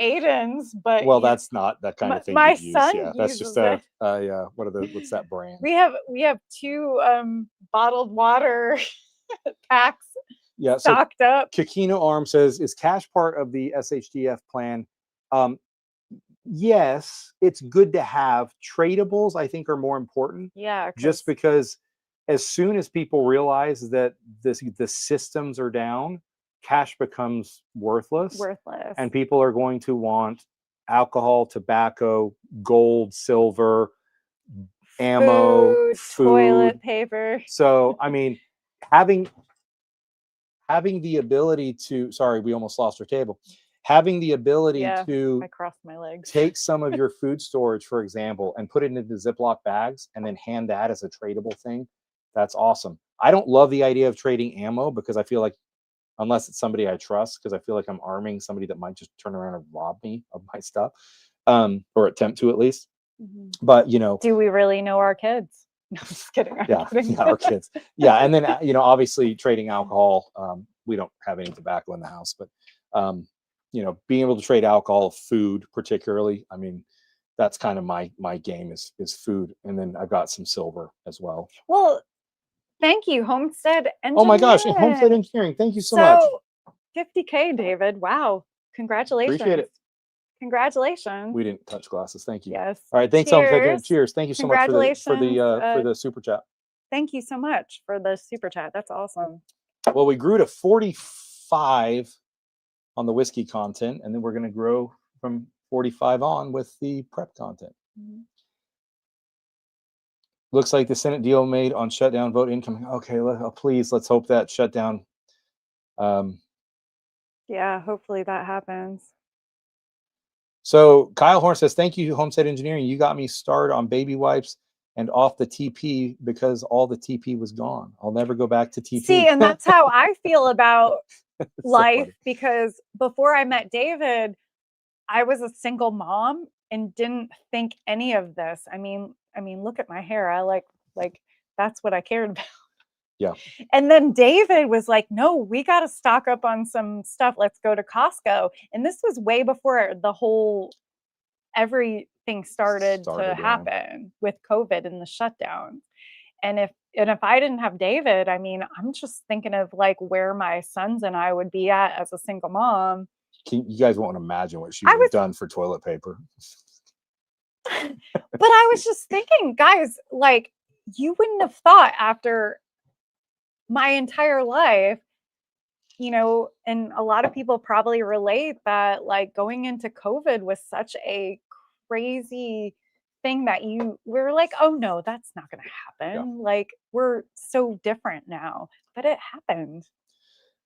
Aiden's, but well, that's not that kind of thing. My son uses that's just what's that brand? We have 2 bottled water packs. Yeah, stocked up. Kikino Arm says, is cash part of the SHDF plan? Yes, it's good to have. Tradables, I think, are more important. Yeah. Just because as soon as people realize that the systems are down, cash becomes worthless. And people are going to want alcohol, tobacco, gold, silver, ammo, food, toilet paper. So, I mean, having the ability to, sorry, we almost lost our table. Having the ability to I crossed my legs. take some of your food storage, for example, and put it into Ziploc bags and then hand that as a tradable thing, that's awesome. I don't love the idea of trading ammo because I feel like, unless it's somebody I trust, because I feel like I'm arming somebody that might just turn around and rob me of my stuff, or attempt to at least. Mm-hmm. But, do we really know our kids? No, I'm just kidding. Yeah, our kids. Yeah, and then obviously trading alcohol. We don't have any tobacco in the house, but being able to trade alcohol, food, particularly. I mean, that's kind of my game is food, and then I've got some silver as well. Well, thank you, Homestead Engineering. Oh my gosh, Homestead Engineering. Thank you so much. 50K, David. Wow, congratulations. Appreciate it. Congratulations. We didn't touch glasses. Thank you. Yes. All right. Thanks, Homestead. Cheers. Thank you so much for the super chat. Thank you so much for the super chat. That's awesome. Well, we grew to 45 on the whiskey content, and then we're going to grow from 45 on with the prep content. Mm-hmm. Looks like the Senate deal made on shutdown vote incoming. Okay, please, let's hope that shutdown. Yeah, hopefully that happens. So Kyle Horn says, thank you, Homestead Engineering. You got me started on baby wipes and off the TP because all the TP was gone. I'll never go back to TP. See, and that's how I feel about life, because before I met David, I was a single mom and didn't think any of this. I mean, look at my hair. I like that's what I cared about. Yeah. And then David was like, no, we got to stock up on some stuff. Let's go to Costco. And this was way before the whole everything started to happen with COVID and the shutdown. And if I didn't have David, I mean, I'm just thinking of like where my sons and I would be at as a single mom. You guys won't imagine what she would have done for toilet paper. But I was just thinking, guys, like, you wouldn't have thought after my entire life, and a lot of people probably relate that like going into COVID was such a crazy thing that we're like, oh no, that's not going to happen. Yeah. Like, we're so different now, but it happened.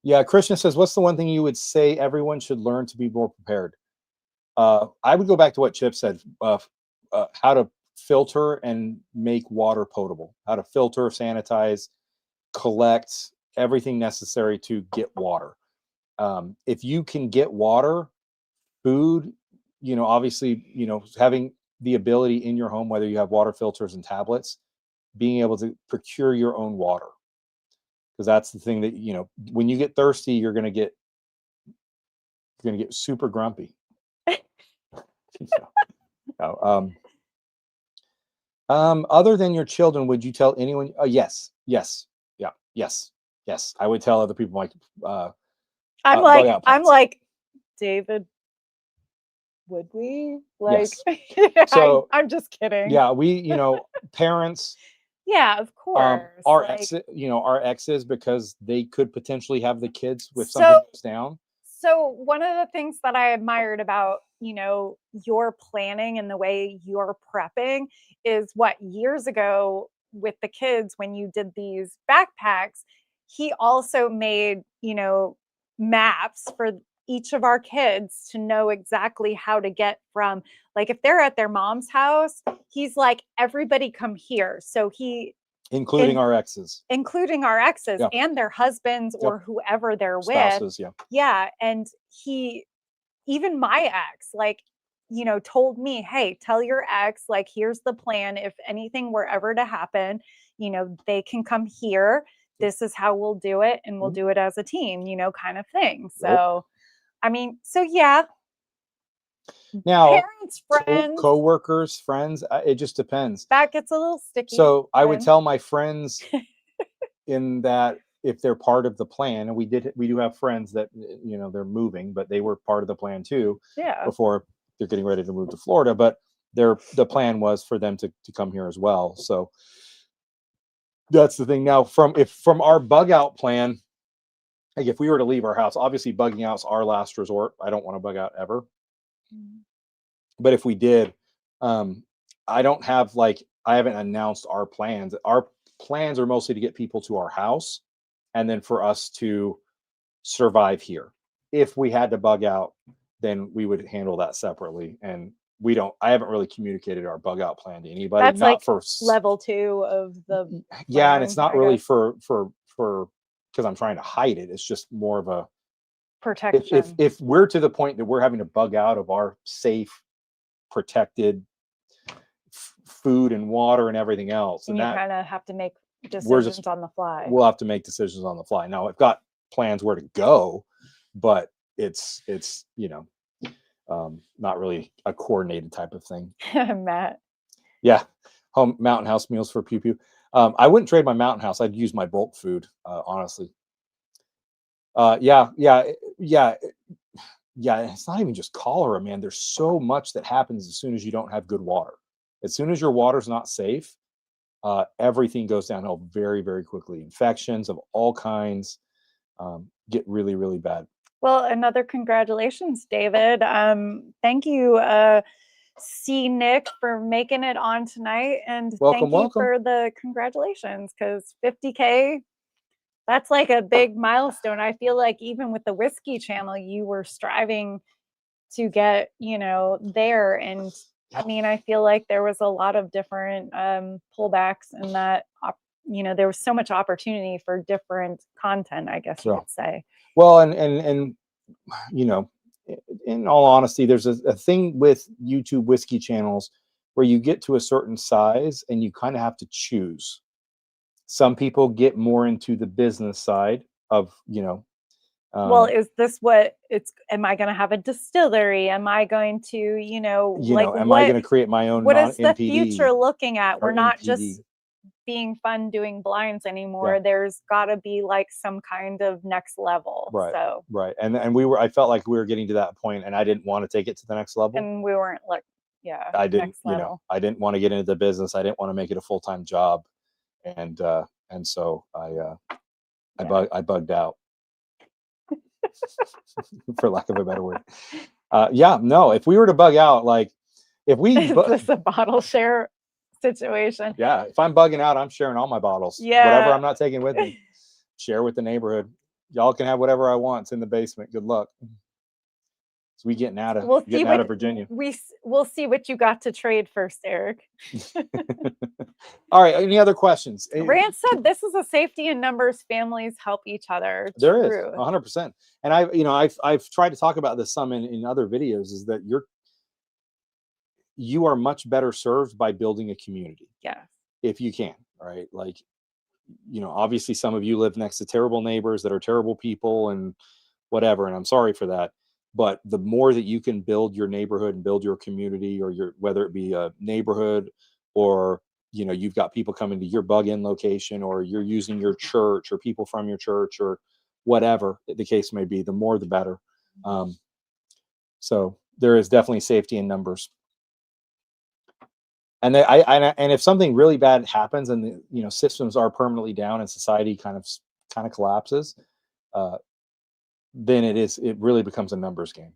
Yeah. Krishna says, what's the one thing you would say everyone should learn to be more prepared? I would go back to what Chip said, how to filter and make water potable, how to filter, sanitize, collect everything necessary to get water. If you can get water, food, obviously, having the ability in your home, whether you have water filters and tablets, being able to procure your own water. Because that's the thing that, when you get thirsty, you're going to get super grumpy. Other than your children, would you tell anyone? Yes. I would tell other people. Like, I'm like, David, would we? Like, yes. So I'm just kidding. Yeah, we, parents, Yeah, of course. Our Like, exit, our exes, because they could potentially have the kids if something so goes down. so one of the things that I admired about, your planning and the way you're prepping is what years ago with the kids when you did these backpacks, he also made, maps for each of our kids to know exactly how to get from, like, if they're at their mom's house, he's like, everybody come here. So he Including in our exes. including our exes Yeah. and their husbands Yep. or whoever they're with. Spouses. Yeah. Yeah, and he, even my ex, like, told me, "Hey, tell your ex, like, here's the plan. If anything were ever to happen, they can come here. This is how we'll do it, and we'll Mhm. do it as a team, kind of thing." Right. So, I mean, so yeah, Now, parents, friends, co-workers, friends, it just depends. that gets a little sticky. So I would Then, tell my friends in that if they're part of the plan, and we do have friends that they're moving, but they were part of the plan too yeah, before they're getting ready to move to Florida. But the plan was for them to come here as well. So that's the thing. Now, from our bug out plan, like if we were to leave our house, obviously bugging out's our last resort. I don't want to bug out ever. But if we did, um, I haven't announced our plans. Our plans are mostly to get people to our house and then for us to survive here. If we had to bug out, then we would handle that separately. And I haven't really communicated our bug out plan to anybody, that's not like for, level 2 of the yeah. And it's plan, not I really guess. for, because I'm trying to hide it. It's just more of a, Protection. if we're to the point that we're having to bug out of our safe, protected food and water and everything else, And and you that kind of have to make we're just decisions on the fly. we'll have to make decisions on the fly. Now I've got plans where to go, but it's not really a coordinated type of thing. Matt. Yeah, home mountain house meals for pew pew. I wouldn't trade my mountain house. I'd use my bulk food, honestly. Yeah. Yeah, it's not even just cholera, man. There's so much that happens as soon as you don't have good water. As soon as your water's not safe, everything goes downhill very, very quickly. Infections of all kinds get really, really bad. Well, another congratulations, David. Thank you, C. Nick, for making it on tonight. And Welcome, thank you welcome. for the congratulations, because 50K, that's like a big milestone. I feel like even with the whiskey channel, you were striving to get, there. And I mean, I feel like there was a lot of different pullbacks in that, there was so much opportunity for different content, I guess you So, could say. well, and you know, in all honesty, there's a thing with YouTube whiskey channels where you get to a certain size and you kind of have to choose. Some people get more into the business side of, Well, um, is this what it's, am I going to have a distillery? Am I going to, like, am I going to create my own what non is the MPD future looking at? We're or not NPD? just being fun doing blinds Yeah, anymore. There's got to be like some kind of next level. right, So, right. And I felt like we were getting to that point, and I didn't want to take it to the next level. and we weren't like, yeah, I didn't, next level. I didn't want to get into the business. I didn't want to make it a full time job, and so Yeah. I bugged out, for lack of a better word. Yeah, no. If we were to bug out, like if we, Is this a bottle share situation? yeah, if I'm bugging out, I'm sharing all my bottles. Whatever Yeah. I'm not taking with me, share with the neighborhood. Y'all can have whatever I want. It's in the basement. Good luck. So We'll see getting out of what Virginia. we'll see what you got to trade first, Eric. All right. Any other questions? Rand said this is a safety in numbers. Families help each other. There is True. 100%. And I've tried to talk about this some in other videos, is that you are much better served by building a community. Yeah. If you can, right? Like, obviously some of you live next to terrible neighbors that are terrible people and whatever. And I'm sorry for that. But the more that you can build your neighborhood and build your community, or whether it be a neighborhood, or, you've got people coming to your bug-in location, or you're using your church or people from your church, or whatever the case may be, the more the better. So there is definitely safety in numbers. And and if something really bad happens and the systems are permanently down and society kind of collapses, uh, then it really becomes a numbers game.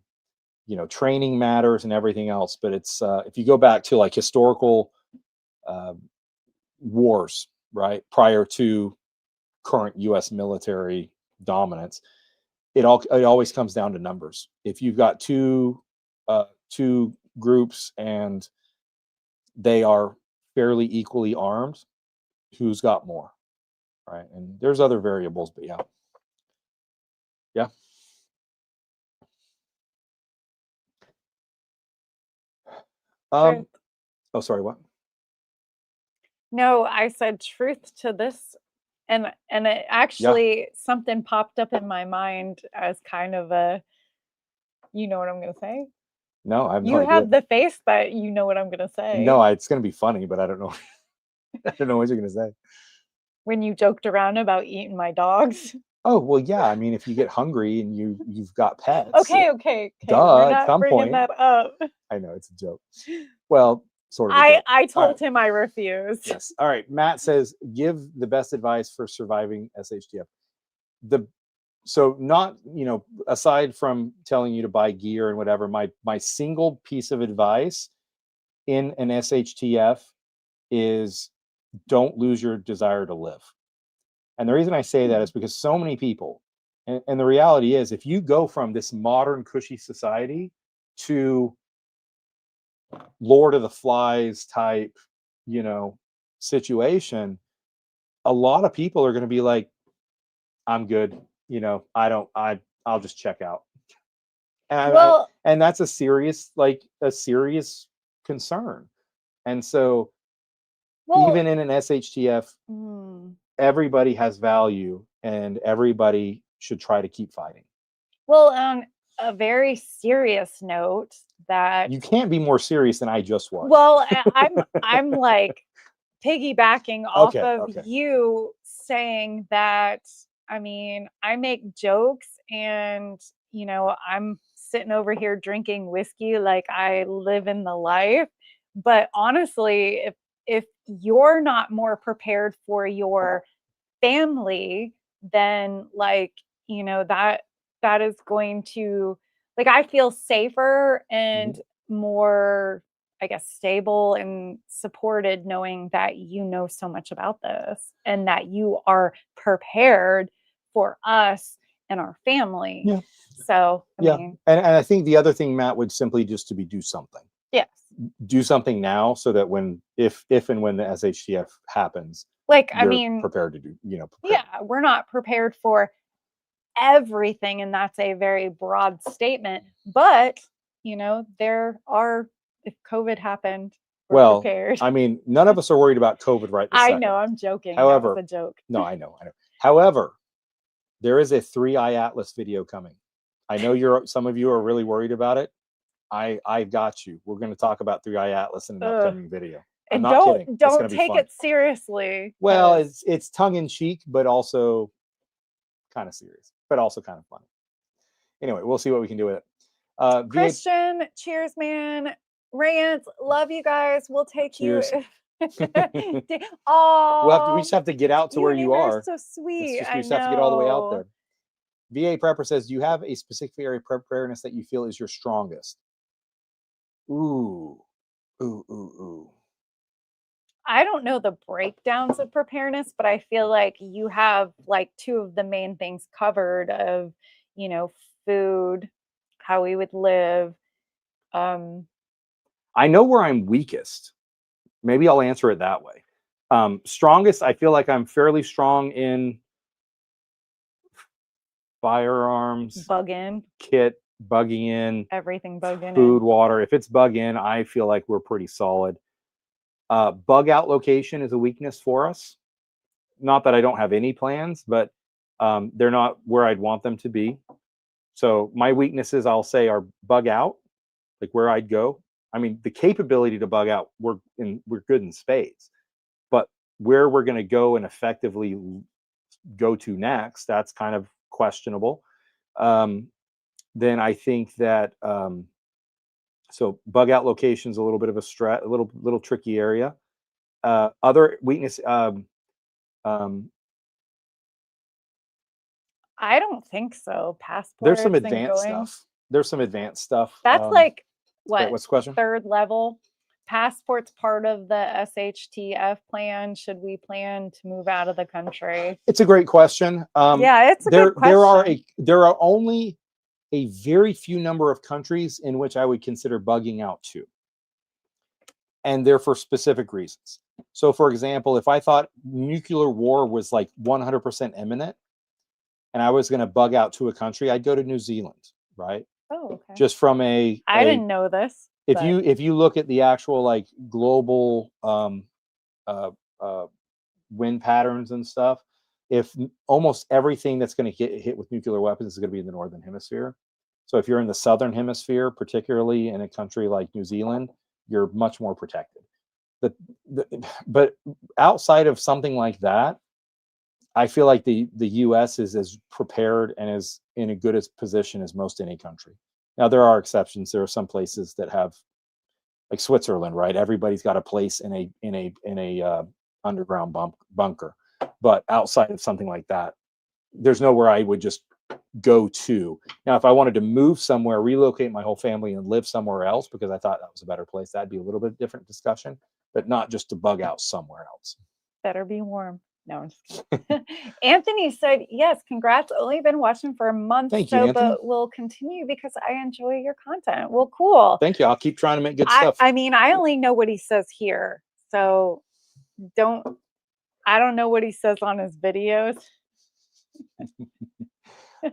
Training matters and everything else, but it's if you go back to like historical uh, wars, right, prior to current U.S. military dominance, it always comes down to numbers. If you've got two groups and they are fairly equally armed, who's got more, right? And there's other variables, but yeah. Truth. Oh, sorry, what? No, I said truth to this, and it Yeah. actually something popped up in my mind as kind of a, you know what I'm gonna say? No, I have no You idea. have the face that you know what I'm gonna say. No, it's gonna be funny, but I don't know. I don't know what you're gonna say. When you joked around about eating my dogs. Oh, well, yeah. I mean, if you get hungry and you've got pets, Okay. We're duh, at not some bringing point. that up. I know it's a joke. Well, sort of a joke. I All right. told him I refused. Yes. All right. Matt says, give the best advice for surviving SHTF. So not, aside from telling you to buy gear and whatever, my single piece of advice in an SHTF is don't lose your desire to live. And the reason I say that is because so many people, and the reality is, if you go from this modern cushy society to Lord of the Flies type, situation, a lot of people are going to be like, I'm good. I'll just check out. Well, And that's a serious concern. And so even in an SHTF, everybody has value and everybody should try to keep fighting. Well, on a very serious note, that You can't be more serious than I just was. well, I'm like piggybacking off of Okay. you saying that. I mean, I make jokes and I'm sitting over here drinking whiskey like I live in the life. But honestly, if you're not more prepared for your family, then that is going to, like, I feel safer and more, I guess, stable and supported knowing that you know so much about this and that you are prepared for us and our family. Yeah. So I mean, and I think the other thing, Matt, would simply just to do something. yes. Do something now so that if and when the SHTF happens, Like, I you're mean, prepared to do, yeah, we're not prepared for everything, and that's a very broad statement, but there are, if COVID happened, we're prepared. I mean, none of us are worried about COVID right this second. I know, I'm joking. However, that was a joke. No, I know. However, there is a 3-eye atlas video coming. I know some of you are really worried about it. I got you. We're going to talk about 3-eye atlas in an upcoming video. I'm And not kidding. don't take it seriously. Well, it's tongue in cheek, but also kind of serious, but also kind of funny. Anyway, we'll see what we can do with it. Christian, cheers, man. Rant, love you guys. We'll take cheers. Oh, we just have to get out to where you are. So sweet. We just have to get all the way out there. VA Prepper says, do you have a specific area of preparedness that you feel is your strongest? Ooh. I don't know the breakdowns of preparedness, but I feel like you have like two of the main things covered of, food, how we would live. I know where I'm weakest. Maybe I'll answer it that way. Strongest, I feel like I'm fairly strong in firearms, bug in, kit, bugging in, everything bug in, food, water. If it's bug in, I feel like we're pretty solid. Bug out location is a weakness for us. Not that I don't have any plans, but they're not where I'd want them to be. So my weaknesses, I'll say, are bug out, like where I'd go. I mean, the capability to bug out, we're good in spades, but where we're going to go and effectively go to next, that's kind of questionable. Then I think that So bug out locations, a little bit of a little tricky area. Other weakness. I don't think so. There's some Passports and advanced going. stuff. There's some advanced stuff. That's like Wait, what? what's the question? Third level. Passports part of the SHTF plan. Should we plan to move out of the country? It's a great question. Yeah, it's a good question. There are only a very few number of countries in which I would consider bugging out to, and they're for specific reasons. So, for example, if I thought nuclear war was like 100% imminent, and I was going to bug out to a country, I'd go to New Zealand, right? Oh, okay. Just from I didn't know this. If you look at the actual like global wind patterns and stuff, if almost everything that's going to get hit with nuclear weapons is going to be in the northern hemisphere. So if you're in the southern hemisphere, particularly in a country like New Zealand, you're much more protected. But outside of something like that, I feel like the U.S. is as prepared and as in a good position as most any country. Now there are exceptions. There are some places that have, like Switzerland, right? Everybody's got a place in a underground bunker. But outside of something like that, there's nowhere I would just go to. Now, if I wanted to move somewhere, relocate my whole family, and live somewhere else because I thought that was a better place, that'd be a little bit different discussion. But not just to bug out somewhere else. Better be warm. No, I'm just kidding. Anthony said, yes, congrats. Only been watching for a month. Thank you, Anthony. But we'll continue because I enjoy your content. Well, cool. Thank you. I'll keep trying to make good stuff. I mean, I only know what he says here. So I don't know what he says on his videos.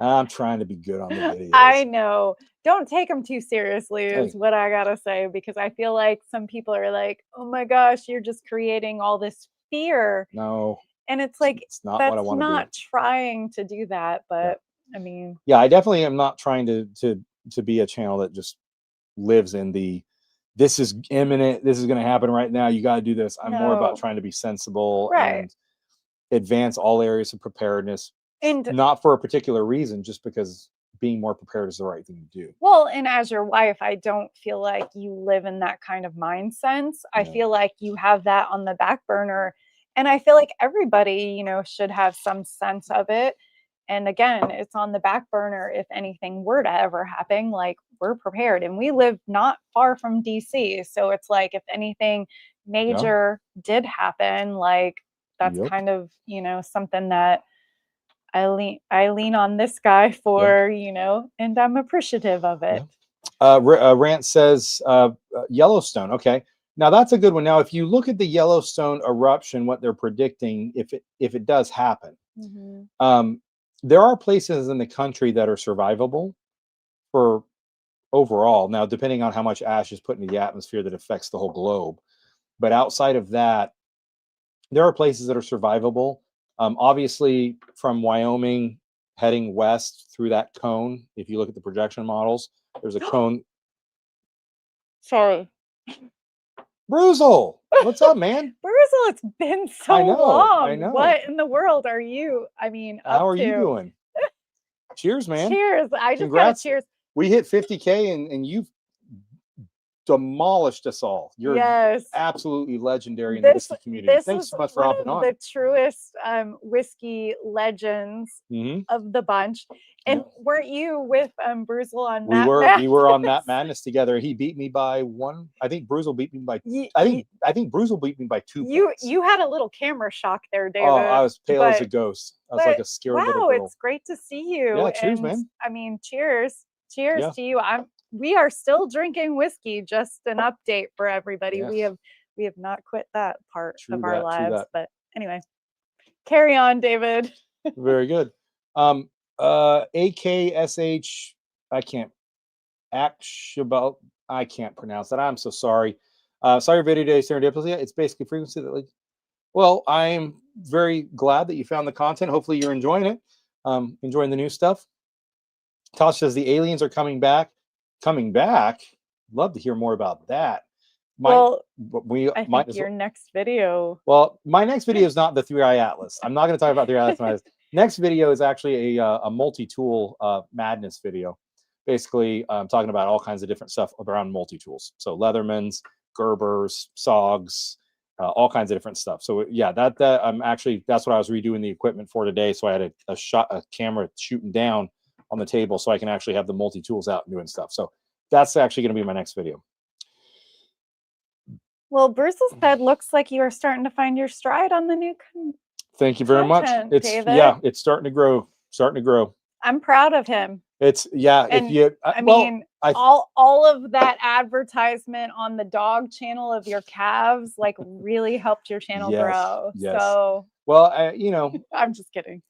I'm trying to be good on the videos. I know. Don't take them too seriously is what I gotta say, because I feel like some people are like, oh my gosh, you're just creating all this fear. No. And it's like, it's not what I want to do. Not trying to do that, but yeah. I mean, yeah, I definitely am not trying to be a channel that just lives in the this is imminent, this is going to happen right now, you got to do this. I'm more about trying to be sensible and advance all areas of preparedness, and not for a particular reason, just because being more prepared is the right thing to do. Well, and as your wife, I don't feel like you live in that kind of mind sense. I feel like you have that on the back burner. And I feel like everybody, should have some sense of it. And again, it's on the back burner. If anything were to ever happen, like, we're prepared, and we live not far from DC. So it's like, if anything major did happen, like, that's kind of, something that I lean on this guy for, and I'm appreciative of it. Rant says Yellowstone. Okay. Now that's a good one. Now, if you look at the Yellowstone eruption, what they're predicting, if it does happen, there are places in the country that are survivable for overall. Now, depending on how much ash is put into the atmosphere, that affects the whole globe. But outside of that, there are places that are survivable. Obviously, from Wyoming heading west through that cone, if you look at the projection models, there's a cone. Sorry. Bruzel, what's up, man? Bruzel, it's been so long. I know. What in the world are you? I mean, how are you doing? Cheers, man. Cheers. I just got a cheers. We hit 50K and you've demolished us all. You're absolutely legendary in the whiskey community. Thanks so much for hopping on. The truest whiskey legends of the bunch. And weren't you with Bruzel on Matt Madness? We were on Matt Madness together. He beat me by one. I think Bruzel beat me by I think Bruzel beat me by 2 points. You had a little camera shock there, David. Oh, I was pale as a ghost. I was like a scared little girl. Wow, it's great to see you. Yeah, cheers, man. I mean, cheers. Cheers to you. We are still drinking whiskey. Just an update for everybody. Yes. We have not quit that part of our lives. But anyway, carry on, David. Very good. AKSH, I can't pronounce that. I'm so sorry. Saw your video today, serendipity. It's basically frequency that, like, well, I'm very glad that you found the content. Hopefully you're enjoying it. Enjoying the new stuff. Tosh says the aliens are coming back. Love to hear more about that. I think your next video. Well, my next video is not the 3-Eye Atlas. I'm not going to talk about 3-Eye Atlas. Next video is actually a multi-tool madness video. basically talking about all kinds of different stuff around multi-tools. So Leathermans, Gerbers, SOGs, all kinds of different stuff. So yeah, that I'm actually, that's what I was redoing the equipment for today. So I had a camera shooting down on the table so I can actually have the multi-tools out and doing stuff. So that's actually going to be my next video. Well, Bruce's head looks like you are starting to find your stride on the new Thank you very much. It's David. Yeah, it's starting to grow. I'm proud of him. It's yeah. And if you, I mean, all of that advertisement on the dog channel of your calves like really helped your channel grow. Yes. So well, you know, I'm just kidding.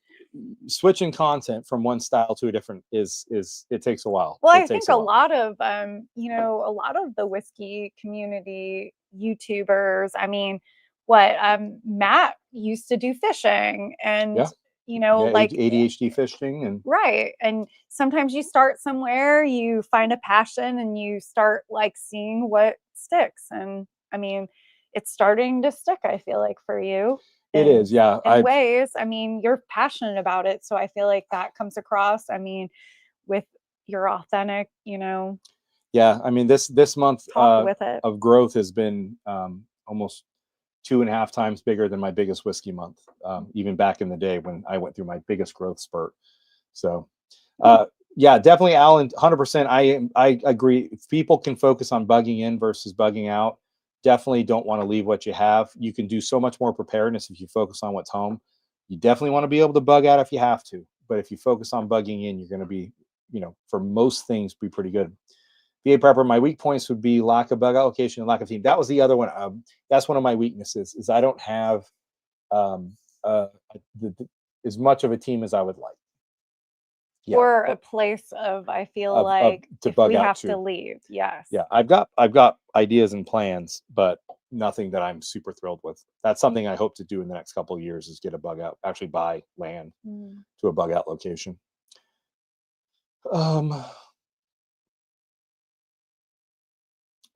Switching content from one style to a different is it takes a while. Well, I think a lot of you know, a lot of the whiskey community YouTubers, I mean, what Matt used to do fishing, and you know, like ADHD fishing, and right. And sometimes you start somewhere, you find a passion, and you start like seeing what sticks. And I mean, it's starting to stick, I feel like, for you. It is, yeah. In ways, I mean, you're passionate about it, so I feel like that comes across. I mean, with your authentic, you know. Yeah, I mean, this month of growth has been almost 2.5 times bigger than my biggest whiskey month, even back in the day when I went through my biggest growth spurt. So, yeah, definitely, Alan, 100%. I agree. If people can focus on bugging in versus bugging out, definitely don't want to leave what you have. You can do so much more preparedness if you focus on what's home. You definitely want to be able to bug out if you have to, but if you focus on bugging in, you're going to be, you know, for most things, be pretty good. VA prepper, my weak points would be lack of bug allocation and lack of team. That was the other one. That's one of my weaknesses, is I don't have as much of a team as I would like. Yeah, or a place of, I feel like, if we have to leave. Yes. Yeah, I've got ideas and plans, but nothing that I'm super thrilled with. That's something I hope to do in the next couple of years, is get a bug out, actually buy land to a bug out location.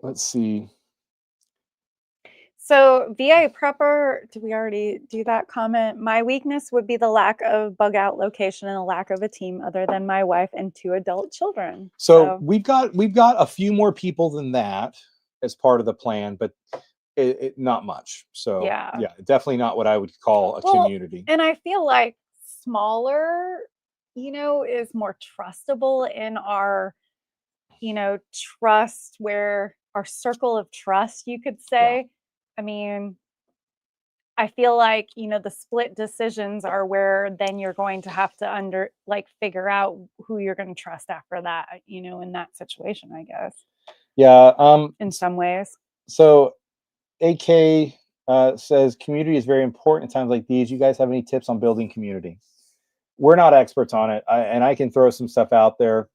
Let's see. So VA prepper, did we already do that comment? My weakness would be the lack of bug out location and the lack of a team other than my wife and 2 adult children. So we've got a few more people than that as part of the plan, but not much. So yeah, definitely not what I would call a community. And I feel like smaller, you know, is more trustable in our, you know, trust, where our circle of trust, you could say. Yeah. I mean, I feel like, you know, the split decisions are where then you're going to have to figure out who you're going to trust after that, you know, in that situation, I guess. Yeah. In some ways. So AK says community is very important in times like these. You guys have any tips on building community? We're not experts on it, and I can throw some stuff out there.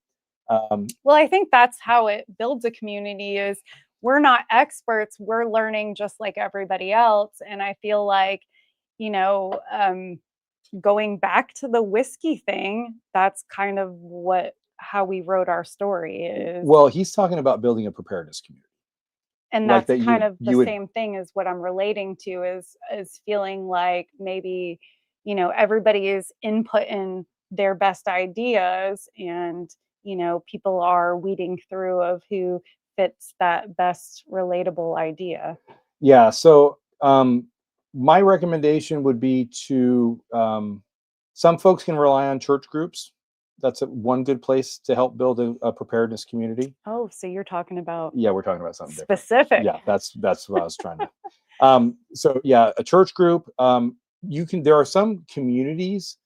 Well, I think that's how it builds a community, is we're not experts. We're learning just like everybody else. And I feel like, you know, going back to the whiskey thing, that's kind of how we wrote our story is. Well, he's talking about building a preparedness community. And that's kind of the same thing as what I'm relating to, is feeling like maybe, you know, everybody is inputting their best ideas, and, you know, people are weeding through of who fits that best relatable idea. Yeah. So my recommendation would be to, some folks can rely on church groups. That's one good place to help build a preparedness community. Oh, so you're talking about? Yeah, we're talking about something specific. Yeah, that's what I was trying to. So yeah, a church group. There are some communities.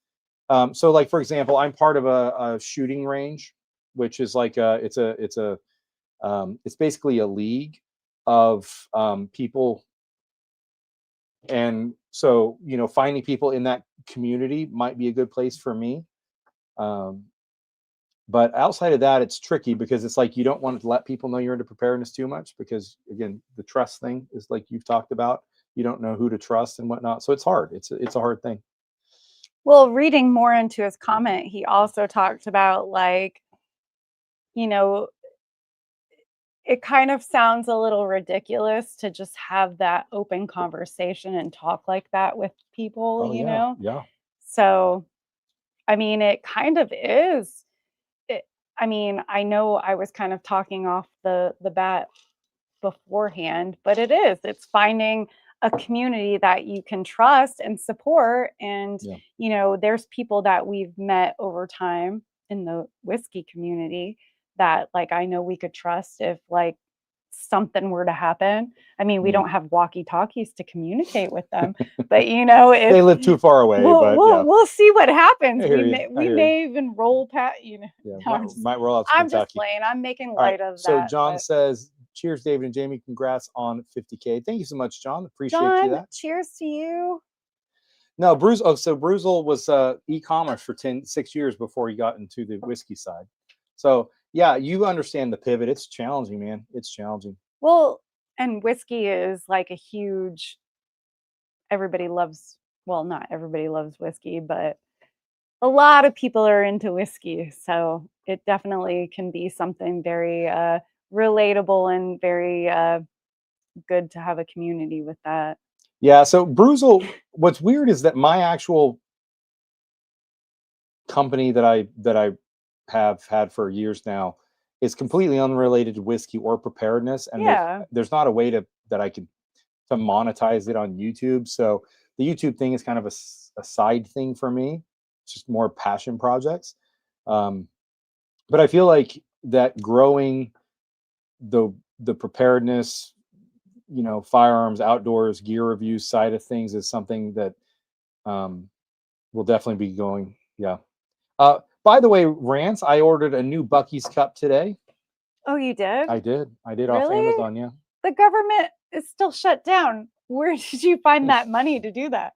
So like, for example, I'm part of a shooting range, which is like it's basically a league of people. And so, you know, finding people in that community might be a good place for me. But outside of that, it's tricky, because it's like you don't want to let people know you're into preparedness too much, because again, the trust thing is like you've talked about. You don't know who to trust and whatnot. So it's hard. It's a hard thing. Well, reading more into his comment, he also talked about, like, you know, it kind of sounds a little ridiculous to just have that open conversation and talk like that with people, you know? Yeah. So, I mean, it kind of is. I mean, I know I was kind of talking off the bat beforehand, but it's finding a community that you can trust and support. And, Yeah. There's people that we've met over time in the whiskey community that like I know we could trust if like something were to happen. I mean, we don't have walkie-talkies to communicate with them, but if They live too far away, but yeah. we'll see what happens. I hear We you. may I we hear you. may even roll past, Yeah, no, might roll out to I'm just Kentucky. playing. I'm making All right. light of So that. John but- says, "Cheers, David and Jamie. Congrats on 50K. Thank you so much, John. Appreciate you John, that. cheers to you. No, Bruce. Oh, so Bruzel was e-commerce for 6 years before he got into the whiskey side. So yeah, you understand the pivot. It's challenging, man. It's challenging. Well, and whiskey is like a huge, everybody loves, well, not everybody loves whiskey, but a lot of people are into whiskey. So it definitely can be something very relatable and very good to have a community with that. Yeah. So Bruzel, what's weird is that my actual company that I have had for years now is completely unrelated to whiskey or preparedness, and Yeah. there's not a way that I can to monetize it on YouTube. So the YouTube thing is kind of a side thing for me. It's just more passion projects. But I feel like that growing the preparedness, firearms, outdoors, gear reviews side of things is something that will definitely be going. Yeah. By the way, Rance, I ordered a new Bucky's cup today. Oh, you did? I did off Really? Amazon. Yeah. The government is still shut down. Where did you find that money to do that?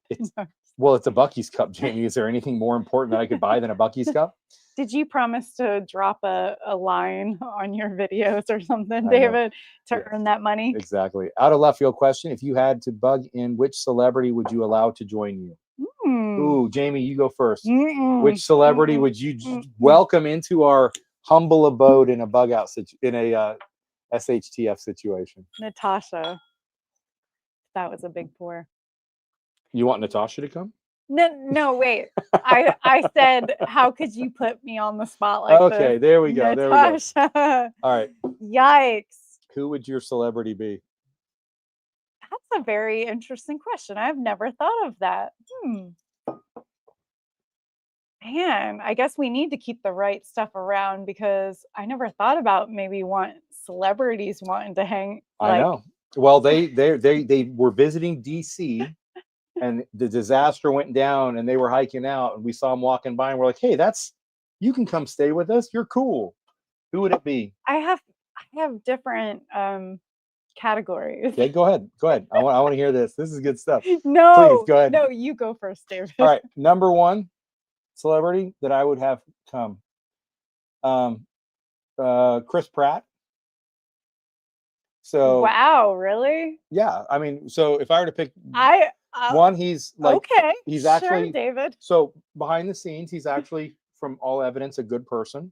Well, it's a Bucky's cup, Jamie. Is there anything more important that I could buy than a Bucky's cup? Did you promise to drop a line on your videos or something, I know. David, to Yeah. earn that money? Exactly. Out of left field question: if you had to bug in, which celebrity would you allow to join you? Ooh, Jamie, you go first. Which celebrity would you welcome into our humble abode in a bug out in a SHTF situation? Natasha. That was a big pour. You want Natasha to come? No, wait. I said, how could you put me on the spot like this? Okay, there we go. Natasha. There we go. All right. Yikes. Who would your celebrity be? That's a very interesting question. I've never thought of that. Man, I guess we need to keep the right stuff around because I never thought about maybe celebrities wanting to hang. I know. Well, they were visiting DC, and the disaster went down, and they were hiking out, and we saw them walking by, and we're like, "Hey, you can come stay with us. You're cool." Who would it be? I have different categories. Okay, go ahead. I want to hear this. This is good stuff. No, please go ahead. No, you go first, David. All right, number one celebrity that I would have come, Chris Pratt. So wow, really? Yeah, I mean, so if I were to pick one, he's like, okay, he's sure, actually David. So behind the scenes, he's actually, from all evidence, a good person,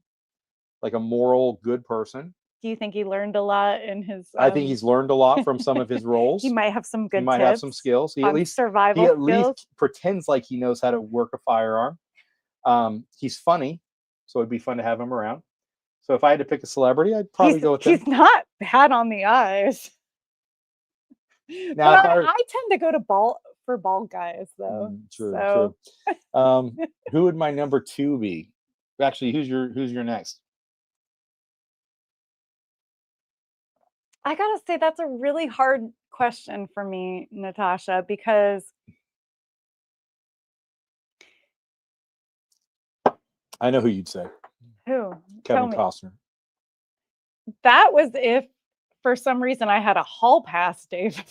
like a moral, good person. Do you think he learned a lot in his? I think he's learned a lot from some of his roles. He might have some good. He might have some skills. He at least pretends like he knows how to work a firearm. He's funny, so it'd be fun to have him around. So if I had to pick a celebrity, I'd probably go with him. He's not bad on the eyes. Now, I tend to go to bald guys, though. True. Who would my number two be? Actually, who's your next? I gotta say that's a really hard question for me, Natasha, because I know who you'd say. Who? Kevin Costner. That was if for some reason I had a hall pass, Dave.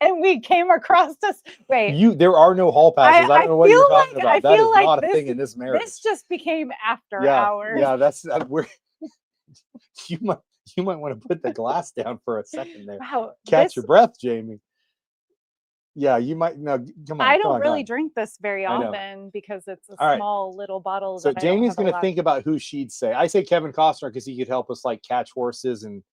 And we came across this. Wait. There are no hall passes. I don't know what you're talking about. That is not a thing in this marriage. This just became after hours. Yeah, that's where you might want to put the glass down for a second there. Wow. Catch your breath, Jamie. Yeah, you might. No, come on. I don't really drink this very often because it's a small little bottle. So Jamie's going to think about who she'd say. I say Kevin Costner because he could help us like catch horses and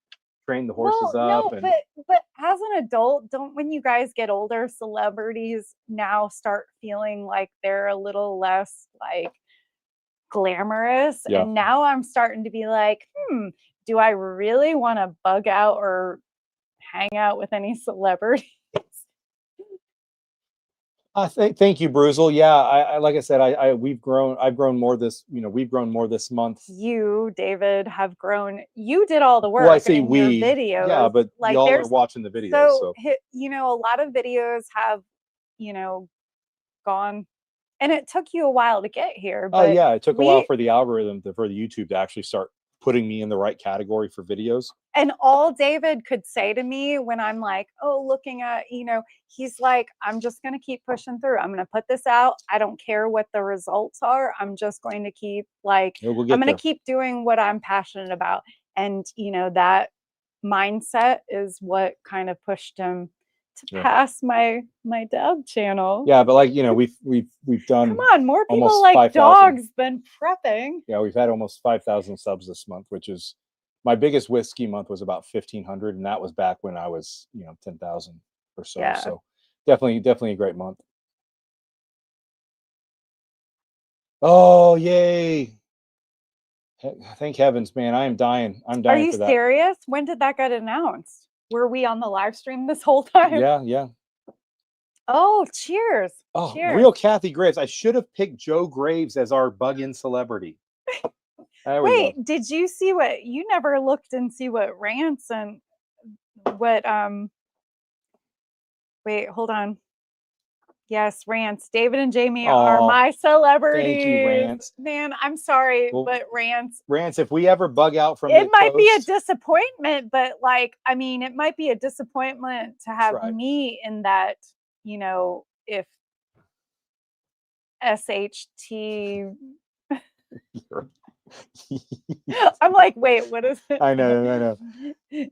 train the horses up. No, but as an adult, when you guys get older, celebrities now start feeling like they're a little less like glamorous. Yeah. And now I'm starting to be like, do I really want to bug out or hang out with any celebrities? Thank you, Bruzel. Yeah, I like I said, I've grown more this, we've grown more this month. You, David, have grown. You did all the work Well, I say in your we, videos. yeah, but like y'all are there's watching the videos, so so. a lot of videos have, gone, and it took you a while to get here. Oh But yeah, it took a while for the algorithm for the YouTube to actually start putting me in the right category for videos. And all David could say to me when I'm like, oh, looking at, he's like, I'm just going to keep pushing through. I'm going to put this out. I don't care what the results are. I'm just going to keep I'm going to keep doing what I'm passionate about. And, that mindset is what kind of pushed him to pass my dub channel. Yeah, but we've done. Come on, more people like 5, dogs than prepping. Yeah, we've had almost 5,000 subs this month, which is my biggest whiskey month was about 1,500, and that was back when I was 10,000 or so. Yeah. So definitely a great month. Oh yay! Thank heavens, man! I am dying. I'm dying. Are you for that. serious? When did that get announced? Were we on the live stream this whole time? Yeah. Oh, cheers. Oh, cheers. Real Kathy Graves. I should have picked Joe Graves as our bug-in celebrity. Wait, did you see you never looked and see what Rance and what wait, hold on. Yes, Rance. David and Jamie are my celebrities. Thank you, Rance. Man, I'm sorry, but Rance, if we ever bug out from it might be a disappointment, but it might be a disappointment to have me in that, if SHT. I'm like, wait, what is it? I know.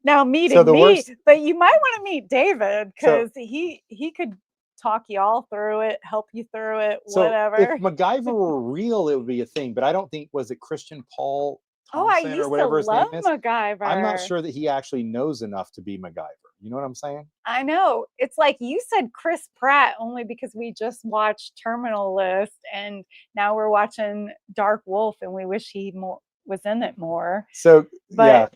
Now meeting me, but you might want to meet David because he could talk you all through it, help you through it, whatever. If MacGyver were real, it would be a thing, but I don't think, was it Christian Paul Thompson I used or whatever to love his name is? MacGyver. I'm not sure that he actually knows enough to be MacGyver. You know what I'm saying? I know. It's like you said Chris Pratt only because we just watched Terminal List and now we're watching Dark Wolf and we wish he was in it more. So, yeah.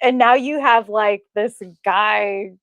And now you have this guy.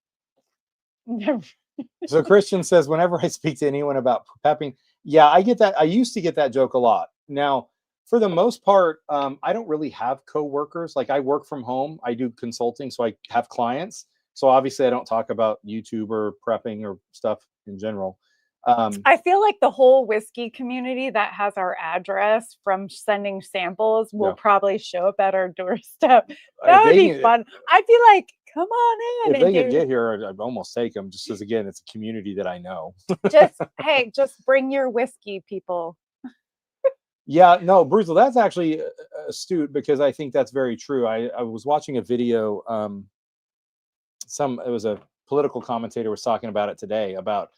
So Christian says, whenever I speak to anyone about prepping, yeah, I get that. I used to get that joke a lot. Now, for the most part, I don't really have coworkers. Like I work from home. I do consulting, so I have clients. So obviously I don't talk about YouTube or prepping or stuff in general. I feel like the whole whiskey community that has our address from sending samples will probably show up at our doorstep. That would be fun. I'd be like, come on in. If they could get here, I'd almost take them just because, again, it's a community that I know. Just bring your whiskey, people. Yeah, no, Bruzel, that's actually astute because I think that's very true. I was watching a video. It was a political commentator was talking about it today about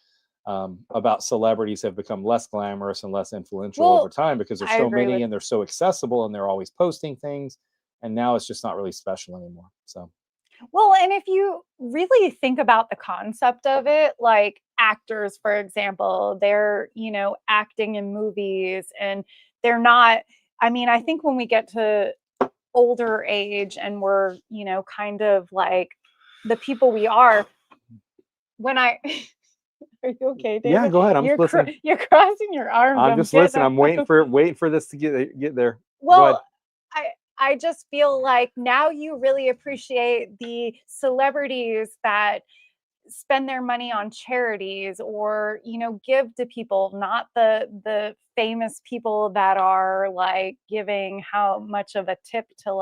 celebrities have become less glamorous and less influential over time because there's so many and they're so accessible and they're always posting things, and now it's just not really special anymore. So. Well, and if you really think about the concept of it, like actors, for example, they're, acting in movies and they're not, I think when we get to older age and we're, kind of like the people we are, are you okay, David? Yeah, go ahead. I'm listening. You're crossing your arms. I'm just listening. I'm waiting for this to get there. Well, I just feel like now you really appreciate the celebrities that spend their money on charities or, give to people, not the famous people that are giving how much of a tip to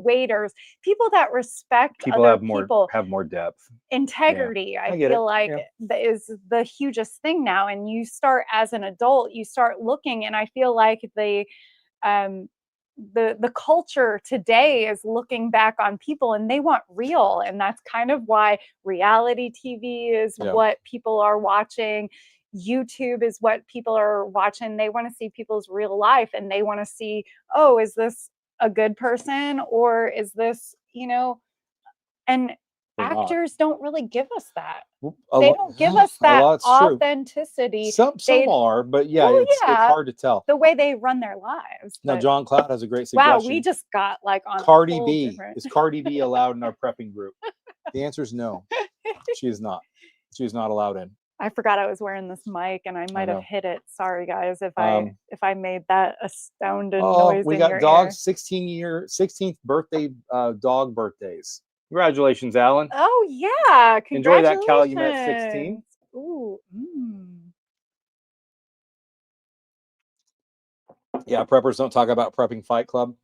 waiters, people that respect people other have more depth, integrity. I feel like that is the hugest thing now. And you start as an adult, you start looking, and I feel like the culture today is looking back on people and they want real, and that's kind of why reality TV is what people are watching. YouTube is what people are watching. They want to see people's real life and they want to see, oh, is this a good person or is this, and actors don't really give us that. A They lo- don't give us a that lot's true. authenticity. Some are, but yeah, Well, it's hard to tell. the way they run their lives. Now, But John Cloud has a great suggestion. wow, we just got like on a Cardi whole B. different- Is Cardi B allowed in our prepping group? The answer is no. She is not. She is not allowed in. I forgot I was wearing this mic and I might have know. hit it. Sorry guys if I made that astounding Oh, noise we in got your dogs. ear. 16th birthday dog birthdays. Congratulations, Alan. Oh yeah, Enjoy congratulations. that Calumet 16. Ooh. Yeah, preppers don't talk about prepping Fight Club.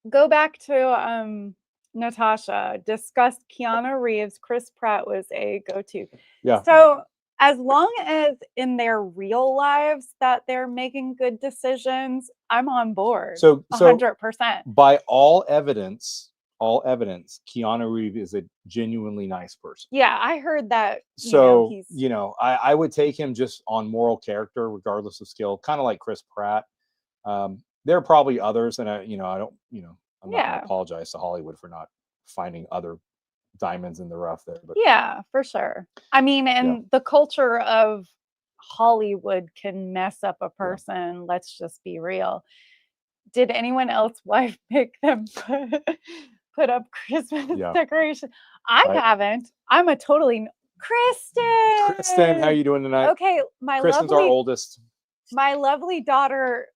Go back to Natasha discussed Keanu Reeves. Chris Pratt was a go-to. Yeah. So as long as in their real lives that they're making good decisions, I'm on board. So 100%. By all evidence, Keanu Reeves is a genuinely nice person. Yeah, I heard that. So, I would take him just on moral character, regardless of skill, kind of like Chris Pratt. There are probably others, and I'm not going to apologize to Hollywood for not finding other diamonds in the rough there. But yeah, for sure. I mean, and the culture of Hollywood can mess up a person. Yeah. Let's just be real. Did anyone else wife pick them put up Christmas decorations? I haven't. I'm a totally Kristen. Kristen, how you doing tonight? Okay, Kristen's our oldest. My lovely daughter.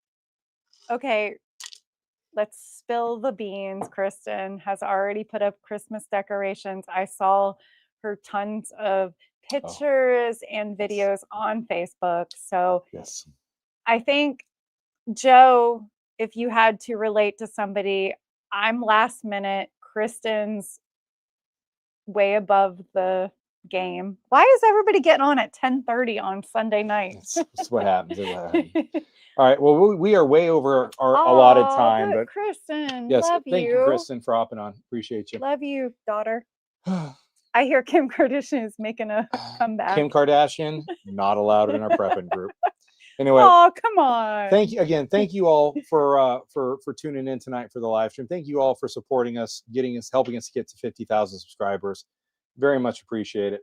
Okay, let's spill the beans. Kristen has already put up Christmas decorations. I saw her tons of pictures and videos on Facebook. So yes, I think, Joe, if you had to relate to somebody, I'm last minute. Kristen's way above the game. Why is everybody getting on at 10:30 on Sunday night? That's what happens. All right. Well, we are way over our allotted time, but Kristen, yes, love thank you, Kristen, for hopping on. Appreciate you. Love you, daughter. I hear Kim Kardashian is making a comeback. Kim Kardashian, not allowed in our prepping group. Anyway, oh, come on. Thank you again. Thank you all for tuning in tonight for the live stream. Thank you all for supporting us, helping us get to 50,000 subscribers. Very much appreciate it.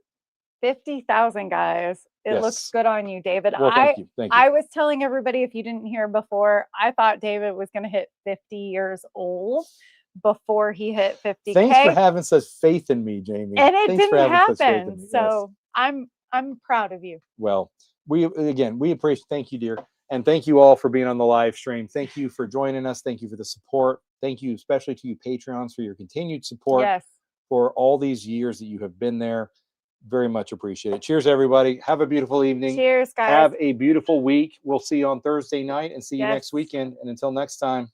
50,000, guys. It looks good on you, David. Well, thank you. Thank you. I was telling everybody, if you didn't hear before, I thought David was going to hit 50 years old before he hit 50K. Thanks for having such faith in me, Jamie. And it Thanks didn't happen. So yes. I'm proud of you. Well, we appreciate. Thank you, dear. And thank you all for being on the live stream. Thank you for joining us. Thank you for the support. Thank you, especially to you Patreons, for your continued support. Yes. For all these years that you have been there. Very much appreciated. Cheers, everybody. Have a beautiful evening. Cheers, guys. Have a beautiful week. We'll see you on Thursday night and see you next weekend. And until next time.